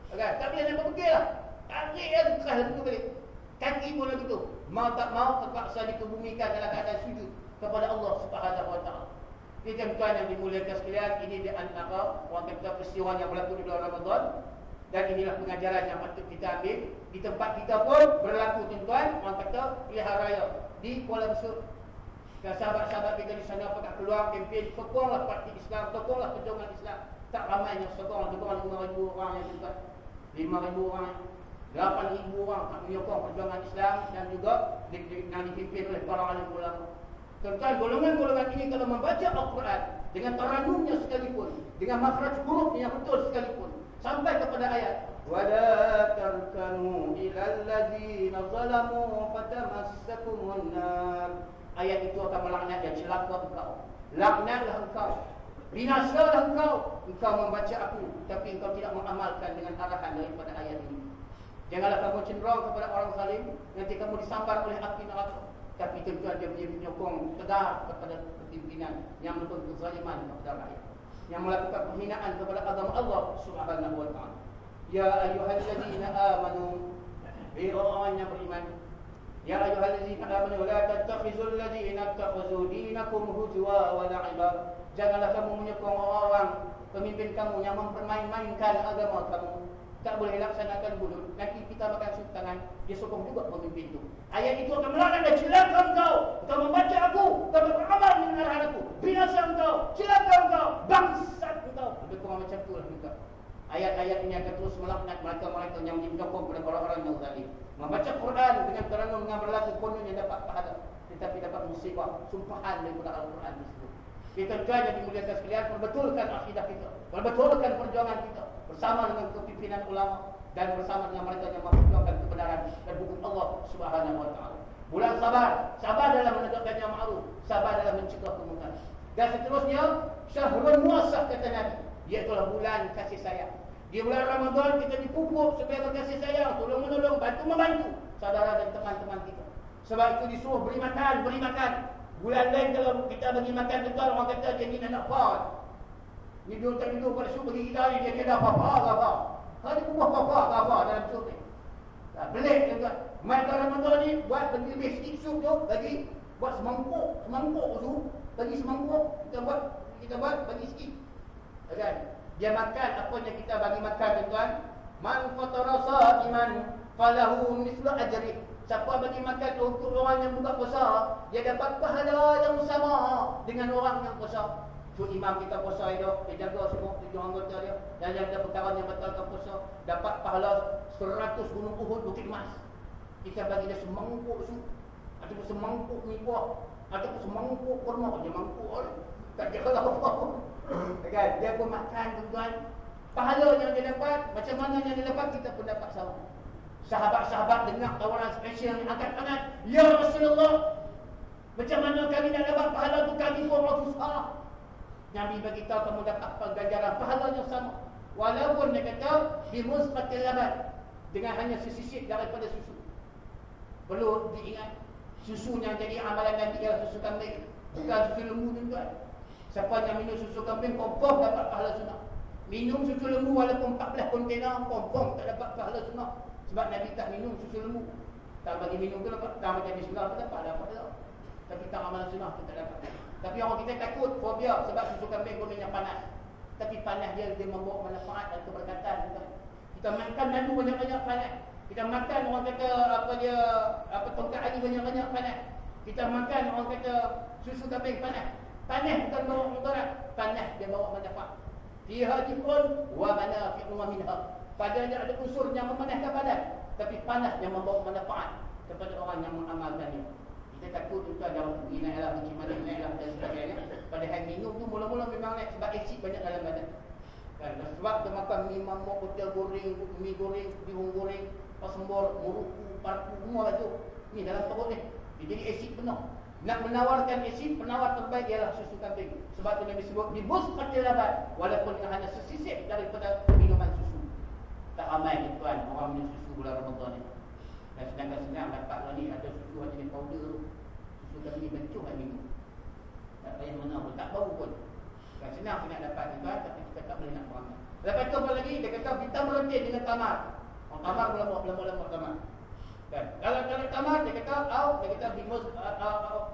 Okay, tak boleh nak berbetul lah. Tarik dia keras begitu balik. Kaki pun begitu. Mau tak mau terpaksa dikebumikan dalam keadaan sujud kepada Allah Subhanahu Wa Taala. Ini tuan yang dimuliakan sekalian, ini di antara orang kata peristiwa yang berlaku di bulan Ramadan. Dan inilah pengajaran yang patut kita ambil. Di tempat kita pun berlaku tuan-tuan, orang kata pilihan raya di Kuala Besut. Dan sahabat-sahabat kita di sana pakat keluar kempen, sokonglah parti Islam, sokonglah perjuangan Islam. Tak ramai yang sokong 5,000 orang yang tuan. 5,000 orang, 8,000 orang tak menyokong perjuangan Islam dan juga yang dipimpin oleh para alim ulama. Tuan-tuan, golongan-golongan ini kalau membaca Al-Quran dengan taranumnya sekalipun, dengan makhraj hurufnya yang betul sekalipun, sampai kepada ayat wala tarkanu ilal ladzina zalamu fatamassakumun nar. Ayat itu akan melaknat dan celaka engkau. Laknatlah engkau, binasalah engkau membaca aku tapi engkau tidak mengamalkan dengan arahan daripada ayat ini. Janganlah kamu cenderung kepada orang zalim, nanti kamu disambar oleh api neraka. Tapi tuan-tuan, dia menjadi penyokong tegar kepada pimpinan yang melakukan kezaliman kepada rakyat, yang melakukan penghinaan kepada agama Allah Subhanahu Wa Taala. Ya ayyuhallazina amanu, orang yang beriman. Ya ayyuhallazina amanu la tattakhizul ladzina ittakhadhu dinakum huzwa wa la'iba. Janganlah kamu menyokong orang-orang pemimpin kamu yang mempermain-mainkan agama kamu. Tak boleh laksanakan bulut. Nanti kita makan sup tangan, dia sokong juga pemimpin itu. Ayat itu akan melaknat dan celaka engkau. Engkau membaca aku, engkau beramal dengan arahan aku. Binasa engkau, celaka engkau, bangsat engkau. Lebih kurang macam itulah juga. Ayat-ayat ini akan terus melaknat mereka-mereka yang menyokong kepada orang-orang yang zalim. Membaca Quran dengan terenung dengan berlaku kononnya dapat pahala, tetapi dapat musibah, sumpahan daripada Al-Quran disebut. Kita tuan yang dimuliakan sekalian, perbetulkan akidah kita, perbetulkan perjuangan kita bersama dengan kepimpinan ulama dan bersama dengan mereka yang memperjuangkan kebenaran dan hukum Allah Subhanahu wa taala. Bulan sabar, sabar dalam menegakkan yang ma'ruf, sabar dalam mencegah kemungkaran. Dan seterusnya, syahrul muasah kata Nabi, iaitu bulan kasih sayang. Di bulan Ramadan kita dipupuk supaya berkasih sayang, tolong menolong, bantu membantu saudara dan teman-teman kita. Sebab itu disuruh beri makan, beri makan. Bulan lain kalau kita bagi makan tuan, orang kata dia ni nak apa? Ni dulu tak dulu pada suruh bagi kita ni dia dah apa-apa. Kalau dia buah apa-apa dalam sup ni. Tak pelik tuan. Makan Ramadan ni buat bagi lebih sikit sup tu, bagi buat semangkuk tu, bagi semangkuk kita buat bagi sikit. Kan? Dia makan apa yang kita bagi makan tuan. Man fatara sa'iman falahu mislu ajri. Siapa bagi makan untuk orang yang buka puasa, dia dapat pahala yang sama dengan orang yang puasa. So imam kita puasa elok, dia jaga semua 7 anggota dia, dan yang ada perkara yang batalkan puasa, dapat pahala 100 gunung Uhud bukit emas. Kita bagi dia semangkuk sup, ataupun semangkuk mi kuah, ataupun semangkuk kurma, dia mangkuk orang. Tak kira apa. Kan? Dia pun makan tuan. Pahala yang dia dapat, macam mana yang dia dapat, kita pun dapat sama. Sahabat-sahabat dengar tawaran spesial yang angkat tangan, ya Rasulullah, macam mana kami nak dapat pahala tu, kami pun orang susah. Nabi beritahu kamu dapat ganjaran pahala yang sama, walaupun dia kata bimusqatil laban, dengan hanya sesisik daripada susu. Perlu diingat, susu yang jadi amalan Nabi ialah susu kambing, bukan susu lembu tuan. Siapa yang minum susu kambing, confirm dapat pahala sunnah. Minum susu lembu walaupun 14 kontainer, confirm tak dapat pahala sunnah. Sebab Nabi tak minum susu lembu. Tak bagi minum tu dapat, tak macam bismillah pun dapat pahala. Tapi tak amalan sunnah tu tak dapat. Tapi orang kita takut, fobia, sebab susu kambing kononnya panas. Tapi panas dia membawa manfaat dan keberkatan. Kita makan madu banyak-banyak panas. Kita makan orang kata tongkat ali banyak-banyak panas. Kita makan orang kata susu kambing panas. Panas bukan bawa mudarat, panas dia bawa manfaat. Fiha jifun wa manafi'u minha. Padanya ada unsur yang memanaskan badan, tapi panas yang membawa manfaat kepada orang yang mengamalkannya. Kita takut itu ada pergi naiklah, pergi mana naiklah dan sebagainya. Padahal minum tu mula-mula memang naik sebab asid banyak dalam badan. Kan? Sebab kita makan mi mamak, hotel goreng, mi goreng, bihun goreng, pasembor, muruku, parku, semua tu. Ni dalam perut ni. Dia jadi asid penuh. Nak menawarkan asid, penawar terbaik ialah susu kambing. Sebab tu Nabi sebut bimusqatil laban, walaupun hanya sesisik daripada minuman susu. Tak ramai ni tuan orang minum susu bulan Ramadan ni. Dan sedangkan senang dapat lah ni ada susu ada ni powder tu. Susu kambing bencuh kan minum. Tak payah mana pun, tak bau pun. Kan senang nak dapat ni tuan, tapi kita tak boleh nak beramai. Lepas tu apa lagi? Dia kata kita melentir dengan tamar. Orang tamar berlemak tamar. Kan? Kalau tamar dia kata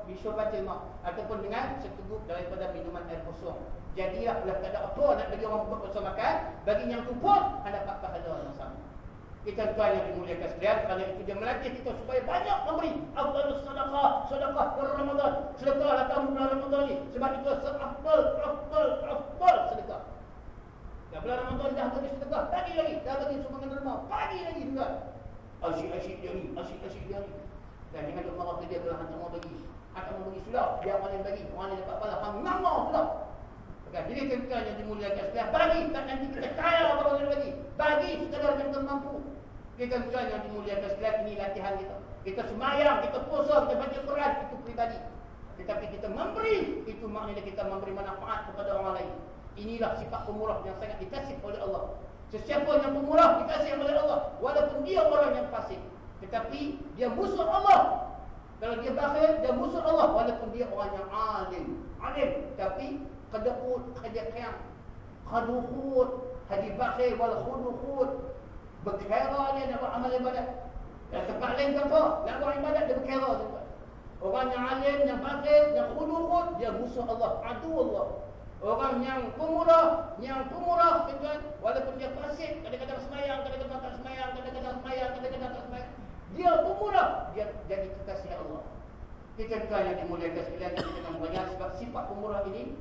bisyurbatil ma' ataupun dengan seteguk daripada minuman air kosong. Jadilah kalau tak ada apa nak bagi orang buka puasa makan, bagi yang tu pun ada dapat pahala yang sama. Kita tuan yang dimuliakan sekalian, kalau itu dia melatih kita supaya banyak memberi. Afdalus sedekah bulan Ramadan. Sedekahlah kamu bulan Ramadan ni, sebab itu afdal sedekah. Dan bulan Ramadan dah bagi sedekah, bagi lagi, dah bagi sumbangan derma, bagi lagi juga. Asyik dia ni. Dan dengan doa Allah dia berlahan semua bagi. Akan membagi sudah, dia orang yang bagi, orang yang dapat pahala, hang ngamau sudah. Jadi kita yang dimuliakan sekalian, bagi, tak nanti kita kaya orang yang bagi. Bagi sekadar kita mampu. Kita yang dimuliakan sekalian, ini latihan kita. Kita semayang, kita puasa, kita baca Quran, itu pribadi. Tetapi kita memberi, itu maknanya kita memberi manfaat kepada orang lain. Inilah sifat pemurah yang sangat dikasih oleh Allah. Sesiapa yang pemurah dikasih oleh Allah, walaupun dia orang yang fasik, tetapi dia musuh Allah. Kalau dia bakhil, dia musuh Allah, walaupun dia orang yang alim, tapi qadqut, qadqiyam, khadukhut, hadi bakhil wal khudukhut, berkira dia nak buat amal ibadat. Dan tempat lain kata, nak buat ibadat dia berkira juga. Orang yang alim, yang bakhil, yang khudukhut, dia musuh Allah, adu Allah. Orang yang pemurah, tuan, walaupun dia fasik, kadang-kadang semayang, kadang-kadang tak semayang, kadang-kadang semayang, kadang-kadang tak semayang, dia pemurah, dia jadi kekasih Allah. Kita yang dimuliakan sekalian, kita akan banyak sebab sifat pemurah ini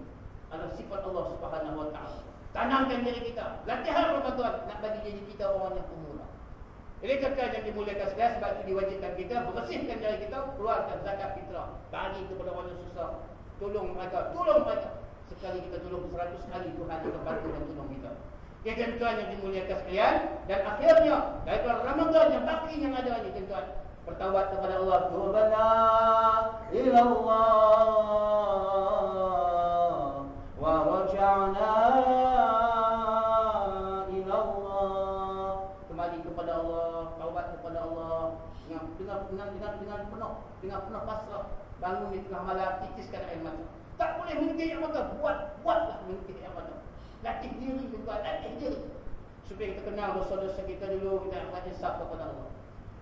adalah sifat Allah Subhanahu wa taala. Tanamkan diri kita, latihan Ramadan nak bagi diri kita orang yang pemurah. Jadi kekal yang dimuliakan sekalian, sebab itu diwajibkan kita bersihkan diri kita, keluarkan zakat fitrah, bagi kepada orang yang susah, tolong mereka. Sekali kita tolong 100 kali Tuhan akan bantu dan tolong kita. Tuan yang dimuliakan sekalian, dan akhirnya daripada Ramadan yang baki yang ada ni tuan, bertaubat kepada Allah. Tubana ila Allah wa raja'na ila Allah. Kembali kepada Allah, taubat kepada Allah dengan penuh pasrah. Bangun di tengah malam, titiskan air mata. Tak boleh menitis air mata, buatlah menitis air mata. Latih diri tuan, latih diri supaya kita kenal dosa-dosa kita dulu, kita nak insaf kepada Allah.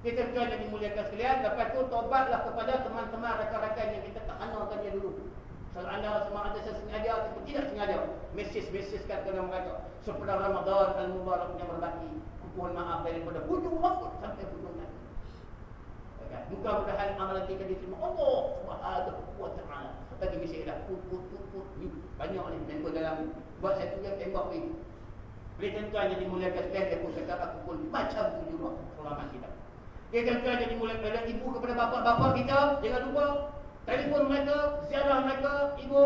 Kita tuan yang dimuliakan sekalian, lepas tu taubatlah kepada teman-teman, rakan-rakan yang kita tak kenalkan dia dulu. Kalau anda sama ada sengaja atau tidak sengaja, mesej-mesejkan kepada mereka sepenuh Ramadan al-Mubarak yang berbaki. Mohon maaf daripada hujung rambut sampai hujung kaki. Mudah-mudahan amalan kita diterima Allah Subhanahu wa taala. Tadi mesti dah put ni banyak ni member dalam buat satu yang tembak ni. Boleh tuan yang dimuliakan sekalian, dia pun cakap aku pun macam tu juga pengalaman kita. Dia tuan yang dimuliakan ibu kepada bapa-bapa kita, jangan lupa telefon mereka, ziarah mereka, ibu,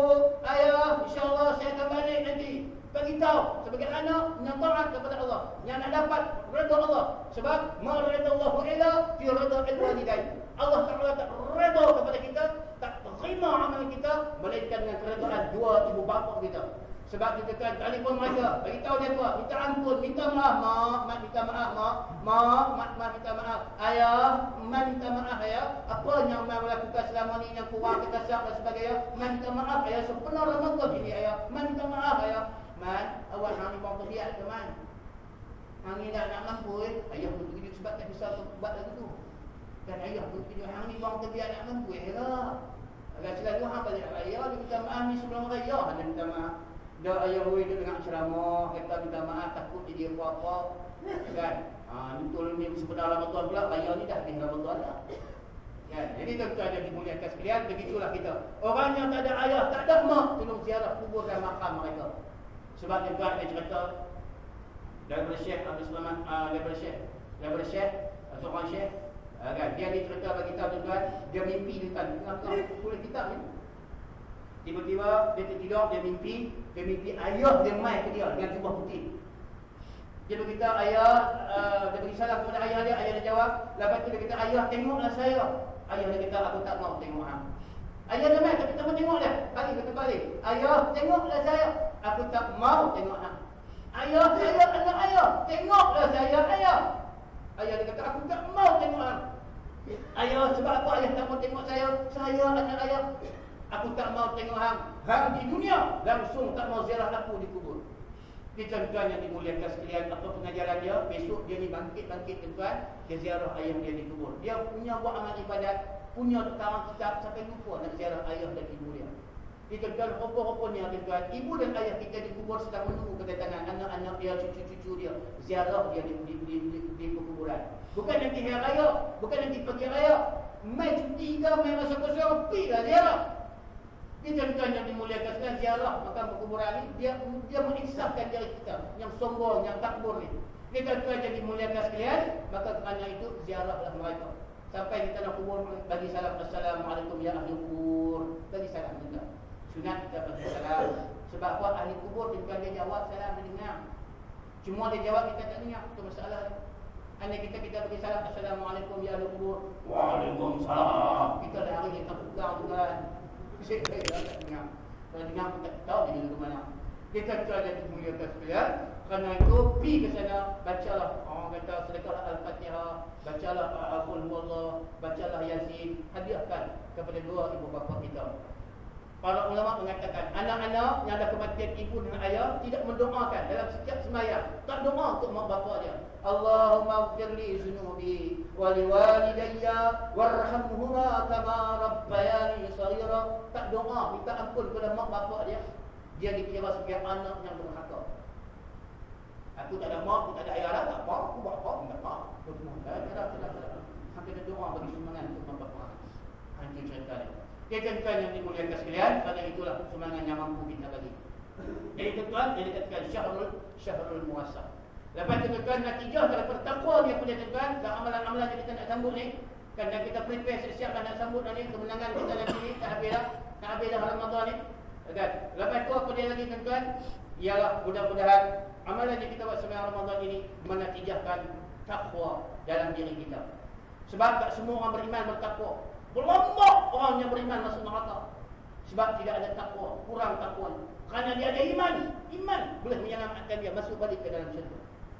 ayah, insya-Allah saya akan balik nanti. Bagi tahu sebagai anak yang taat kepada Allah, yang nak dapat redha Allah. Sebab ma radallahu illa fi radha al-walidain. Allah Taala tak redha kepada kita, tak terima amalan kita melainkan dengan keredaan dua ibu bapa kita. Sebab kita kan telefon mereka, bagi tahu dia tua, minta ampun, minta maaf mak, minta maaf mak, minta maaf ayah, minta maaf ayah. Apa yang mak lakukan selama ni yang kurang terkesak dan sebagainya, minta maaf ayah. Sepenuh Ramadan ini ayah, minta maaf ayah. Man, awak hang ni bang terlihat ke man? Hang ni dah nak mampu ayah pun terkejut sebab tak bisa buat lagu tu. Dan ayah pun terkejut, hang ni bang terlihat nak mampu lah. Agak selalu hang balik ayah, dia minta maaf ni sebelum raya, dia minta maaf. Dah ayah boleh dia dengar ceramah, kata minta maaf, takut jadi apa-apa. Kan? Betul ni sebenarnya Ramadan pula, ayah ni dah habis Ramadan dah. Kan? Jadi tuan-tuan yang dimuliakan sekalian, begitulah kita. Orang yang tak ada ayah, tak ada mak, tolong ziarah kubur dan makam mereka. Sebab dia buat dia cerita daripada Syekh Abdul Selamat, daripada Syekh seorang Syekh, kan, dia ni cerita bagi kita tuan, dia mimpi tuan, tengah tulis kitab ni. Tiba-tiba dia tertidur, dia mimpi ayah dia mai ke dia dengan jubah putih. Dia berkata ayah, dia beri salam kepada ayah dia jawab. Lepas tu dia kata ayah tengoklah saya. Ayah dia kata aku tak mau tengok hang. Ayah dia mai tapi tak mau tengok dia. Balik. Ayah tengoklah saya. Aku tak mau tengok hang. Ayah saya anak ayah, tengoklah saya ayah. Ayah dia kata aku tak mau tengok hang. Ayah sebab apa ayah tak mau tengok saya? Saya anak ayah. Aku tak mau tengok hang. Hang di dunia langsung tak mau ziarah aku di kubur. Tuan-tuan yang dimuliakan sekalian, apa pengajaran dia? Besok dia ni bangkit tuan, dia ziarah ayah dia di kubur. Dia punya buat amal ibadat, punya karang kitab sampai lupa nak ziarah ayah dan ibu dia. Tuan-tuan, rupa-rupanya tuan, ibu dan ayah kita di kubur sedang menunggu kedatangan anak-anak dia, cucu-cucu dia, ziarah dia di kuburan. Bukan nanti hari raya, bukan nanti pagi raya. Mai cuti ke, mai masa kosong, pergilah ziarah. Tuan-tuan yang dimuliakan sekalian, ziarah makam kuburan ni, dia menginsafkan diri kita yang sombong, yang takbur ni. Tuan-tuan yang dimuliakan sekalian, maka kerana itu ziarahlah mereka. Sampai di tanah kubur bagi salam, assalamualaikum ya ahli kubur. Bagi salam juga. Sunat kita bagi salam. Sebab apa ahli kubur tuan dia jawab salam dia dengar. Cuma dia jawab kita tak dengar, itu masalah dia. Andai kita bagi salam, assalamualaikum ya ahli kubur. Waalaikumsalam. Kita dah hari kita pegang tuan. Saya tak dengar. Kalau dengar pun tak tahu dia duduk mana. Kita ada dimuliakan sekalian. Kerana itu pergi ke sana, bacalah orang kata sedekahlah Al-Fatihah, bacalah Al-Qur'an, bacalah Yasin, hadiahkan kepada dua ibu bapa kita. Para ulama mengatakan anak-anak yang ada kematian ibu dan ayah tidak mendoakan dalam setiap sembahyang, tak doa untuk mak bapa dia. Allahumma ighfir li dhunubi wa li walidayya warhamhuma kama rabbayani shaghira. Tak doa minta ampun kepada mak bapa dia. Dia dikira sebagai anak yang durhaka. Aku tak ada mak, aku tak ada ayah dah, tak apa, aku buat apa? Tak apa. Tidak. Kita doa bagi sumbangan untuk mak bapa. Hancur cerita dia. Tuan-tuan yang dimuliakan sekalian, pada itulah sumbangan yang mampu kita bagi. Jadi tuan, dia dikatakan syahrul muasah. Lepas tu tuan natijah daripada takwa dia punya tuan, dan amalan-amalan yang kita nak sambut ni, kan dan kita prepare siap-siap nak sambut ni kemenangan kita nanti ni, tak habis dah Ramadan ni. Kan? Lepas tu apa dia lagi tuan? Ialah mudah-mudahan amalan yang kita buat semasa Ramadan ini menatijahkan takwa dalam diri kita. Sebab tak semua orang beriman bertakwa. Berlombok orang yang beriman masuk neraka. Sebab tidak ada takwa, kurang takwa. Kerana dia ada iman boleh menyelamatkan dia masuk balik ke dalam syurga.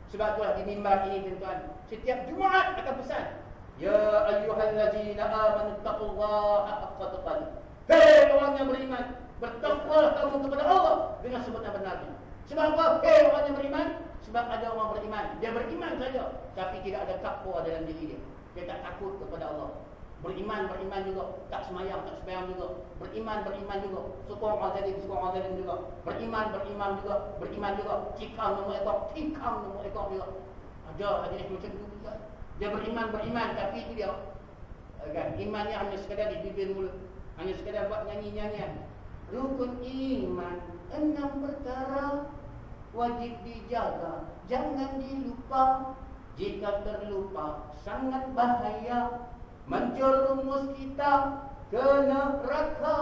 Sebab itulah di mimbar ini tuan-tuan, setiap Jumaat akan pesan, ya ayyuhallazina amanu taqullaha haqqa tuqatih. Hei orang yang beriman, bertakwalah kamu kepada Allah dengan sebenar-benarnya. Sebab apa? Hei orang yang beriman, sebab ada orang beriman, dia beriman saja tapi tidak ada takwa dalam diri dia. Dia tak takut kepada Allah. Beriman juga, tak sembahyang juga. Beriman juga, sokong azalim juga. Beriman juga, tikam nombor ekor juga. Ada hadis macam tu juga. Dia beriman tapi itu dia kan, imannya hanya sekadar di bibir mulut, hanya sekadar buat nyanyi-nyanyian. Rukun iman 6 perkara wajib dijaga, jangan dilupa. Jika terlupa sangat bahaya, menjerumus kita ke neraka.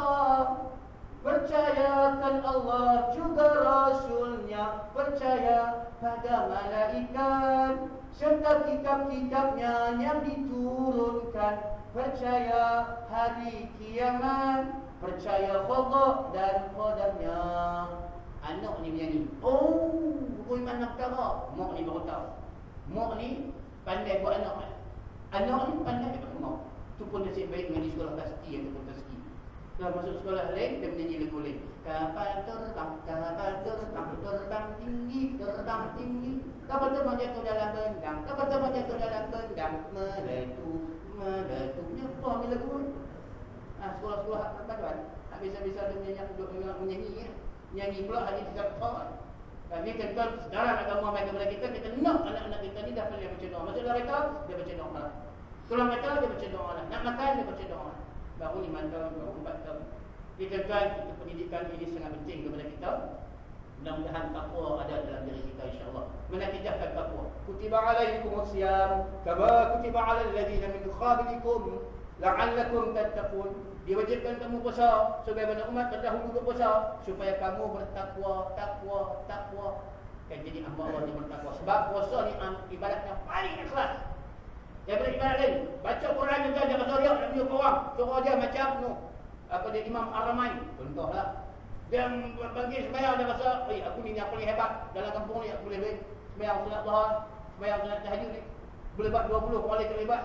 Percayakan Allah juga Rasulnya, percaya pada malaikat serta kitab-kitabnya yang diturunkan, percaya hari kiamat, percaya qada dan qadarnya. Anak ni menyanyi, oh buku iman nak perkara. Mak ni baru tahu, mak ni pandai buat anak. Anak ni pandai daripada mak. Tu pun nasib baik dengan di sekolah tasqi ataupun tasqi. Dah masuk sekolah lain, dia menyanyi lagu lain. Kapal terbang tinggi. Kapal terbang jatuh dalam bendang. Meletup. Ni apa ni lagu ni? Sekolah-sekolah perpaduan. Habis-habis ada menyanyi. Nyanyi pula hadis zakah. Kami kan sekarang agama mereka kepada kita nak anak-anak kita ni dah pandai baca doa. Masuk dalam mereka, dia baca doa malam. Sekolah mereka, dia baca doa malam. Nak makan, dia baca doa malam. Baru 5 tahun, baru 4 tahun. Kita pendidikan ini sangat penting kepada kita. Mudah-mudahan takwa ada dalam diri kita, insyaAllah. Menatijahkan takwa. Kutiba alaikumus siyam kama kutiba alal ladzina min qablikum la'allakum tattaqun. Diwajibkan kamu puasa sebagaimana umat terdahulu berpuasa supaya kamu bertakwa. Kan jadi hamba Allah yang bertakwa. Sebab puasa ni ibadat yang paling ikhlas. Daripada ibadat lain. Baca Quran juga jangan sorok nak tunjuk orang. Suruh dia macam apa dia Imam Ar-Ramai contohlah. Dia bagi sembahyang dia rasa, aku ni yang paling hebat dalam kampung ni, aku boleh sembahyang sunat Zuhur, sembahyang sunat tahajud ni. Boleh buat 20 kali terlibat.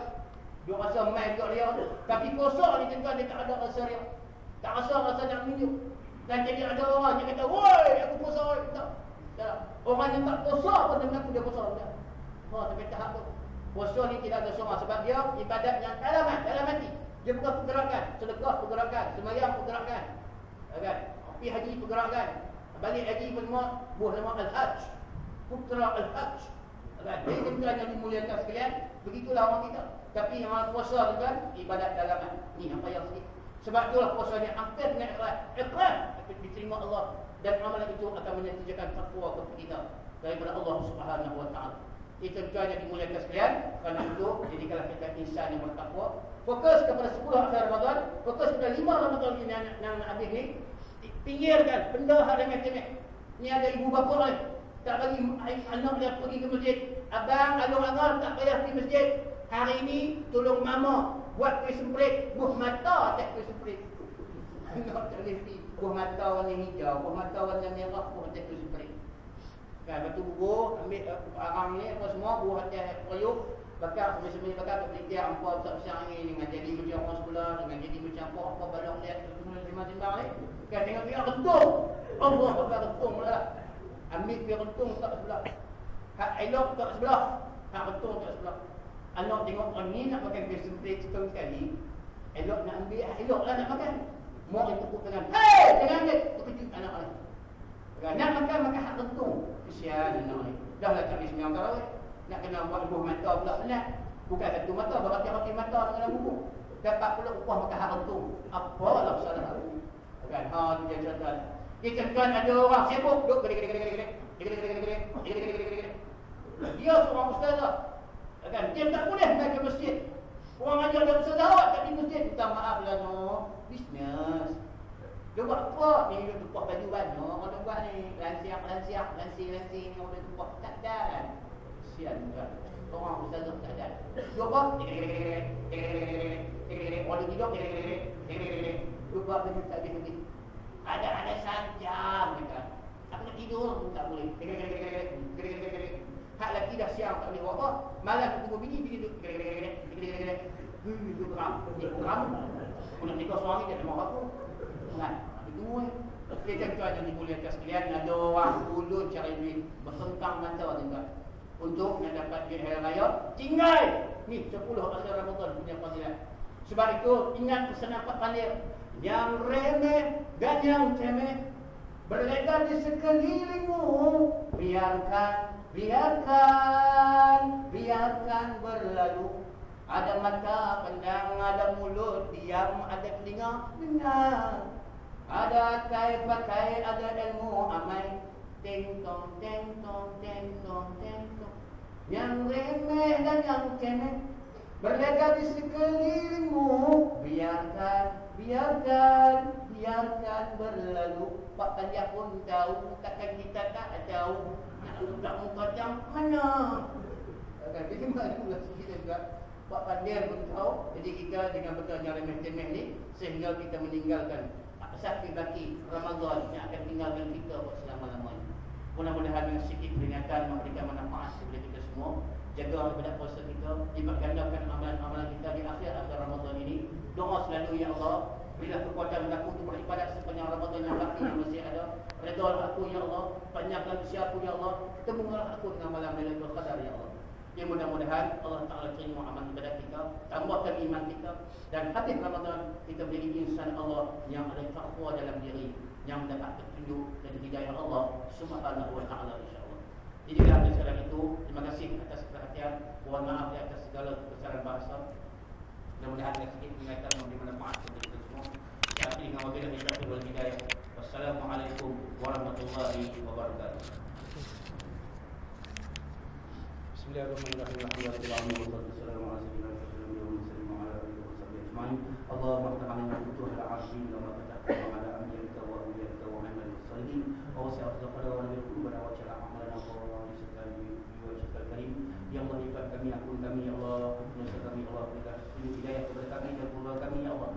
Dia rasa main juga dia. Tapi puasa ni tuan-tuan dia tak ada rasa dia. Tak rasa nak tunjuk. Dan jadi ada orang yang kata, "Woi, aku puasa." Tak. Orang yang tak puasa pun dia mengaku dia puasa. Sampai tahap tu. Puasa ni tidak ada seorang sebab dia ibadat yang dalam hati. Dia bukan pergerakan, sedekah pergerakan, sembahyang pergerakan. Kan? Pergi haji pergerakan. Balik haji pun semua buah nama Al-Hajj. Putra Al-Hajj. Kan? Jadi tuan-tuan yang dimuliakan sekalian, begitulah orang kita. Tapi yang orang puasa tu kan ibadat dalaman. Ni apa yang sikit. Sebab itulah puasanya hampir dengan ikhlas diterima Allah, dan amalan itu akan menjadikan takwa kepada kita daripada Allah Subhanahu wa taala. Itu tuan yang dimuliakan sekalian, kerana itu jadikanlah kita insan yang bertakwa. Fokus kepada 10 akhir Ramadan, fokus kepada 5 Ramadan ini yang habis ni. Pinggirkan benda hal remeh-temeh. Ni ada ibu bapa ni tak bagi anak dia pergi ke masjid. Abang alung-alung tak payah pergi masjid. Hari ini tolong mama buat kuih semprit, buah mata atas kuih semprit. Anak tak boleh pergi. Buah mata warna hijau, buah mata warna merah, buah atas kuih semprit. Kan, lepas tu bubuh, ambil arang ni apa semua, buah atas periuk, bakar, sebenarnya bakar ke pelitia, ampau besar-besar ni, dengan jadi macam orang sebelah, dengan jadi macam apa balong lihat, semua timbang-timbang ni. Kan, tengok dia rentung. Allah bakar rentung pula. Ambil dia rentung tak sebelah. Hak elok tak sebelah. Hak rentung tak sebelah. Anak tengok orang ni nak makan kuih semprit setengah sekali. Elok nak ambil, elok lah nak makan. Mak yang tepuk tangan. Hei, jangan ambil. Terkejut anak ni. Nak makan hak rentung. Kesian anak ni. Dah lah cari sembiang tarawih. Nak kena buat buah mata pula penat. Bukan satu mata, berhati-hati mata dengan buku. Dapat pula upah makan hak rentung. Apalah salah aku. Kan, tu dia cerita. Kita kan ada orang sibuk duduk gede-gede. Dia seorang ustazah. Kan? Dia tak boleh naik ke masjid. Orang ajar dia ustazah awak tak di masjid. Minta maaf lah no. Bisnes. Dia buat apa? Ni dia tumpah baju banyak. Orang buat ni. Lansiak ni. Orang dia tumpah. Tak dan. Kesian juga. Orang ustazah tak dan. Dia apa? Orang dia tidur. Dia buat baju tak habis-habis. Ada sajam. Aku nak tidur pun tak boleh. Hak lelaki dah siang tak boleh buat apa. Malam tunggu bini tu. Itu geram. Aku nak nikah suami dia mau aku. Kan? Tapi tunggu. Dia tuan-tuan yang dimuliakan sekalian, ada orang dulu cari duit bersentang mata tuan-tuan. Untuk nak dapat duit hari raya, tinggal ni 10 akhir Ramadan punya fadilat. Sebab itu ingat pesanan Pak Pandir, yang remeh dan yang temeh beredar di sekelilingmu, biarkan berlalu. Ada mata pandang, ada mulut diam, ada telinga dengar. Ada kai pakai, ada ilmu amai. Teng tong. Yang remeh dan yang temeh berledar di sekelilingmu, biarkan berlalu. Pak Pandir pun tahu, takkan kita tak tahu nak letak muka yang mana. Akan bagaimana pula kita juga Pak Pandir pun tahu. Jadi kita dengan betul yang remeh-temeh ni, sehingga kita meninggalkan sakit-sakit Ramadan yang akan tinggalkan kita buat selama-lamanya. Mudah-mudahan dengan sedikit peringatan memberikan manfaat kepada kita semua. Jaga kepada puasa kita, lipat gandakan amalan-amalan kita di akhir Ramadan ini. Doa selalu, ya Allah, bila kekuatan aku untuk beribadat sepanjang Ramadan yang laki yang masih ada, redalah aku, ya Allah, panjangkan usia aku, ya Allah, temukanlah aku dengan malam Lailatul Qadar, ya Allah. Yang mudah-mudahan Allah Ta'ala terima amal ibadat kita, tambahkan iman kita, dan habis Ramadan kita menjadi insan Allah yang ada taqwa dalam diri, yang mendapat petunjuk dan hidayah Allah Subhanahu wa Ta'ala, insya-Allah. Jadi dalam kesalahan itu, terima kasih atas perhatian. Mohon maaf di atas segala kebesaran bahasa. Mudah-mudahan dengan sedikit peringatan memberi manfaat kepada kita semua. Saya akhiri dengan wabillahi taufiq wal hidayah. Wassalamualaikum warahmatullahi wabarakatuh. Bismillahirrahmanirrahim. Allahumma ta'ala futuhal arsyil wa mataqabbal ala anbiyika wa awliyaika wa amal salihin wa wasi'at qadara wa nabiyyika wa wajala amalana wa wajhal karim. Ya Allah, ibadah kami, ampun kami, ya Allah, nusa kami, Allah, berikan hidayah kepada kami dan keluarga kami, ya Allah,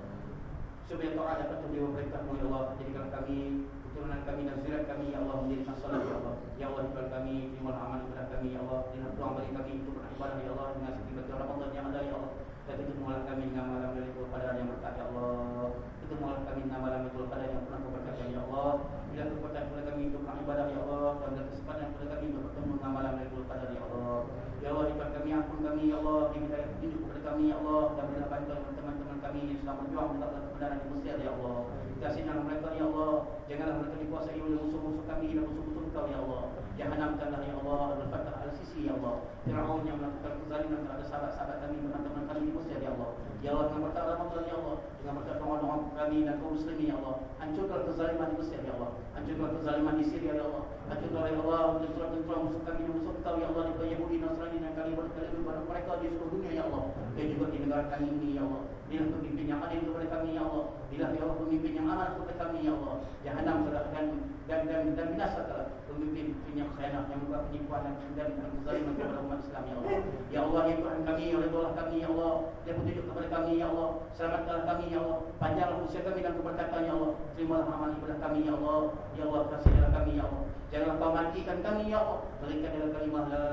supaya taat dapat terima berkah-Mu, ya Allah. Jadikan kami, keturunan kami dan zuriat kami, ya Allah, menjadi masalah, ya Allah. Ya Allah, ibadah kami, terima amal ibadah kami, ya Allah. Dengan peluang bagi kami untuk beribadah, ya Allah, dengan setiap Ramadan yang ada, ya Allah. Dan ketemulah kami dengan malam Lailatul Qadar yang berkah, ya Allah. Ketemulah kami dengan malam Lailatul Qadar yang penuh keberkahan, ya Allah. Bila kekuatan kepada kami untuk beribadah, ya Allah, dan kesempatan kepada kami untuk bertemu dengan malam Lailatul Qadar, ya Allah. Ya Allah, ibadah kami, ampun kami, ya Allah, beri hidayah petunjuk kepada kami, ya Allah, dan berilah bantuan kepada teman-teman kami yang sedang berjuang mendapatkan kebenaran di Mesir, ya Allah. Kasihlah mereka, ya Allah. Janganlah mereka dikuasai oleh musuh-musuh kami dan musuh-musuh Engkau, ya Allah. Jahanamkanlah, ya Allah, Al-Fatah Al-Sisi, ya Allah. Fir'aun yang melakukan kezaliman terhadap sahabat-sahabat kami, teman-teman kami di Mesir, ya Allah. Ya Allah, dengan berkat Ramadan, ya Allah, dengan berkat doa-doa kami dan kaum muslimin, ya Allah, hancurkan kezaliman di Mesir, ya Allah. Hancurkan kezaliman di Syria, ya Allah. Hancurkan, ya Allah, benturan-benturan musuh kami dan musuh Engkau, ya Allah, di Yahudi, Nasrani dan kami berkali-kali mereka di seluruh dunia, ya Allah. Dan juga di negara kami ini, ya Allah. Bila pemimpin yang adil kepada kami, ya Allah. Bila, ya Allah, pemimpin yang amanah kepada kami, ya Allah. Jahanam dan binasakanlah pemimpin yang khianat, yang membuat penipuan dan kezaliman kepada umat Islam, ya Allah. Ya Allah, ya Tuhan kami, ya Allah kami, ya Allah. Ya petunjuk kepada kami, ya Allah. Selamatkanlah kami, ya Allah. Panjanglah usia kami dan keberkatan, ya Allah. Terimalah amal ibadah kami, ya Allah. Ya Allah, kasihilah kami, ya Allah. Janganlah Kau matikan kami, ya Allah. Berikan dalam kalimah la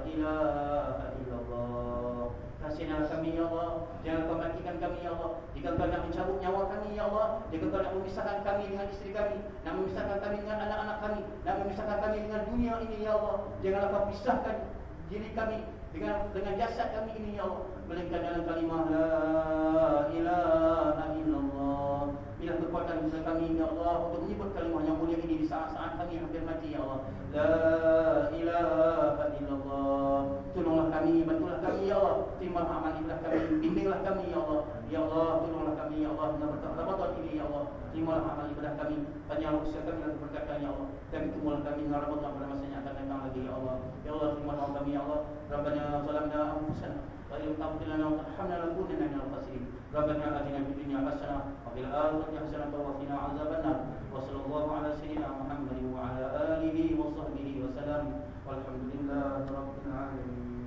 ilaha illallah. Kasihilah kami, ya Allah. Jangan Kau matikan kami, ya Allah. Jika Kau nak mencabut nyawa kami, ya Allah. Jika Kau nak memisahkan kami dengan isteri kami, nak memisahkan kami dengan anak-anak kami, nak memisahkan kami dengan dunia ini, ya Allah. Janganlah Kau pisahkan diri kami dengan jasad kami ini, ya Allah. Melainkan dalam kalimah la ilaha illallah. Bila kekuatan kepada kami ya Allah untuk menyebut kalimah yang mulia ini di saat-saat kami hampir mati ya Allah. La ilaha illallah. Tolonglah kami, bantulah kami ya Allah. Terimalah amal ibadah kami, bimbinglah kami ya Allah. Ya Allah, tolonglah kami ya Allah. Ramadan ini ya Allah. Terimalah amal ibadah kami. Panjanglah usia kami dan keberkatan ya Allah. Dan ketemulah kami dengan Ramadan pada masa yang akan datang lagi ya Allah. Ya Allah, terimalah kami ya Allah. Rabbana zalamna anfusana wa in taghfir lana wa tarhamna lanakunanna minal khasirin. Rabbana atina fid dunya hasanah wa fil akhirati hasanah wa qina azabannar. Wa sallallahu ala sayyidina Muhammadin wa ala alihi wa sahbihi wa sallam. Walhamdulillahi rabbil alamin.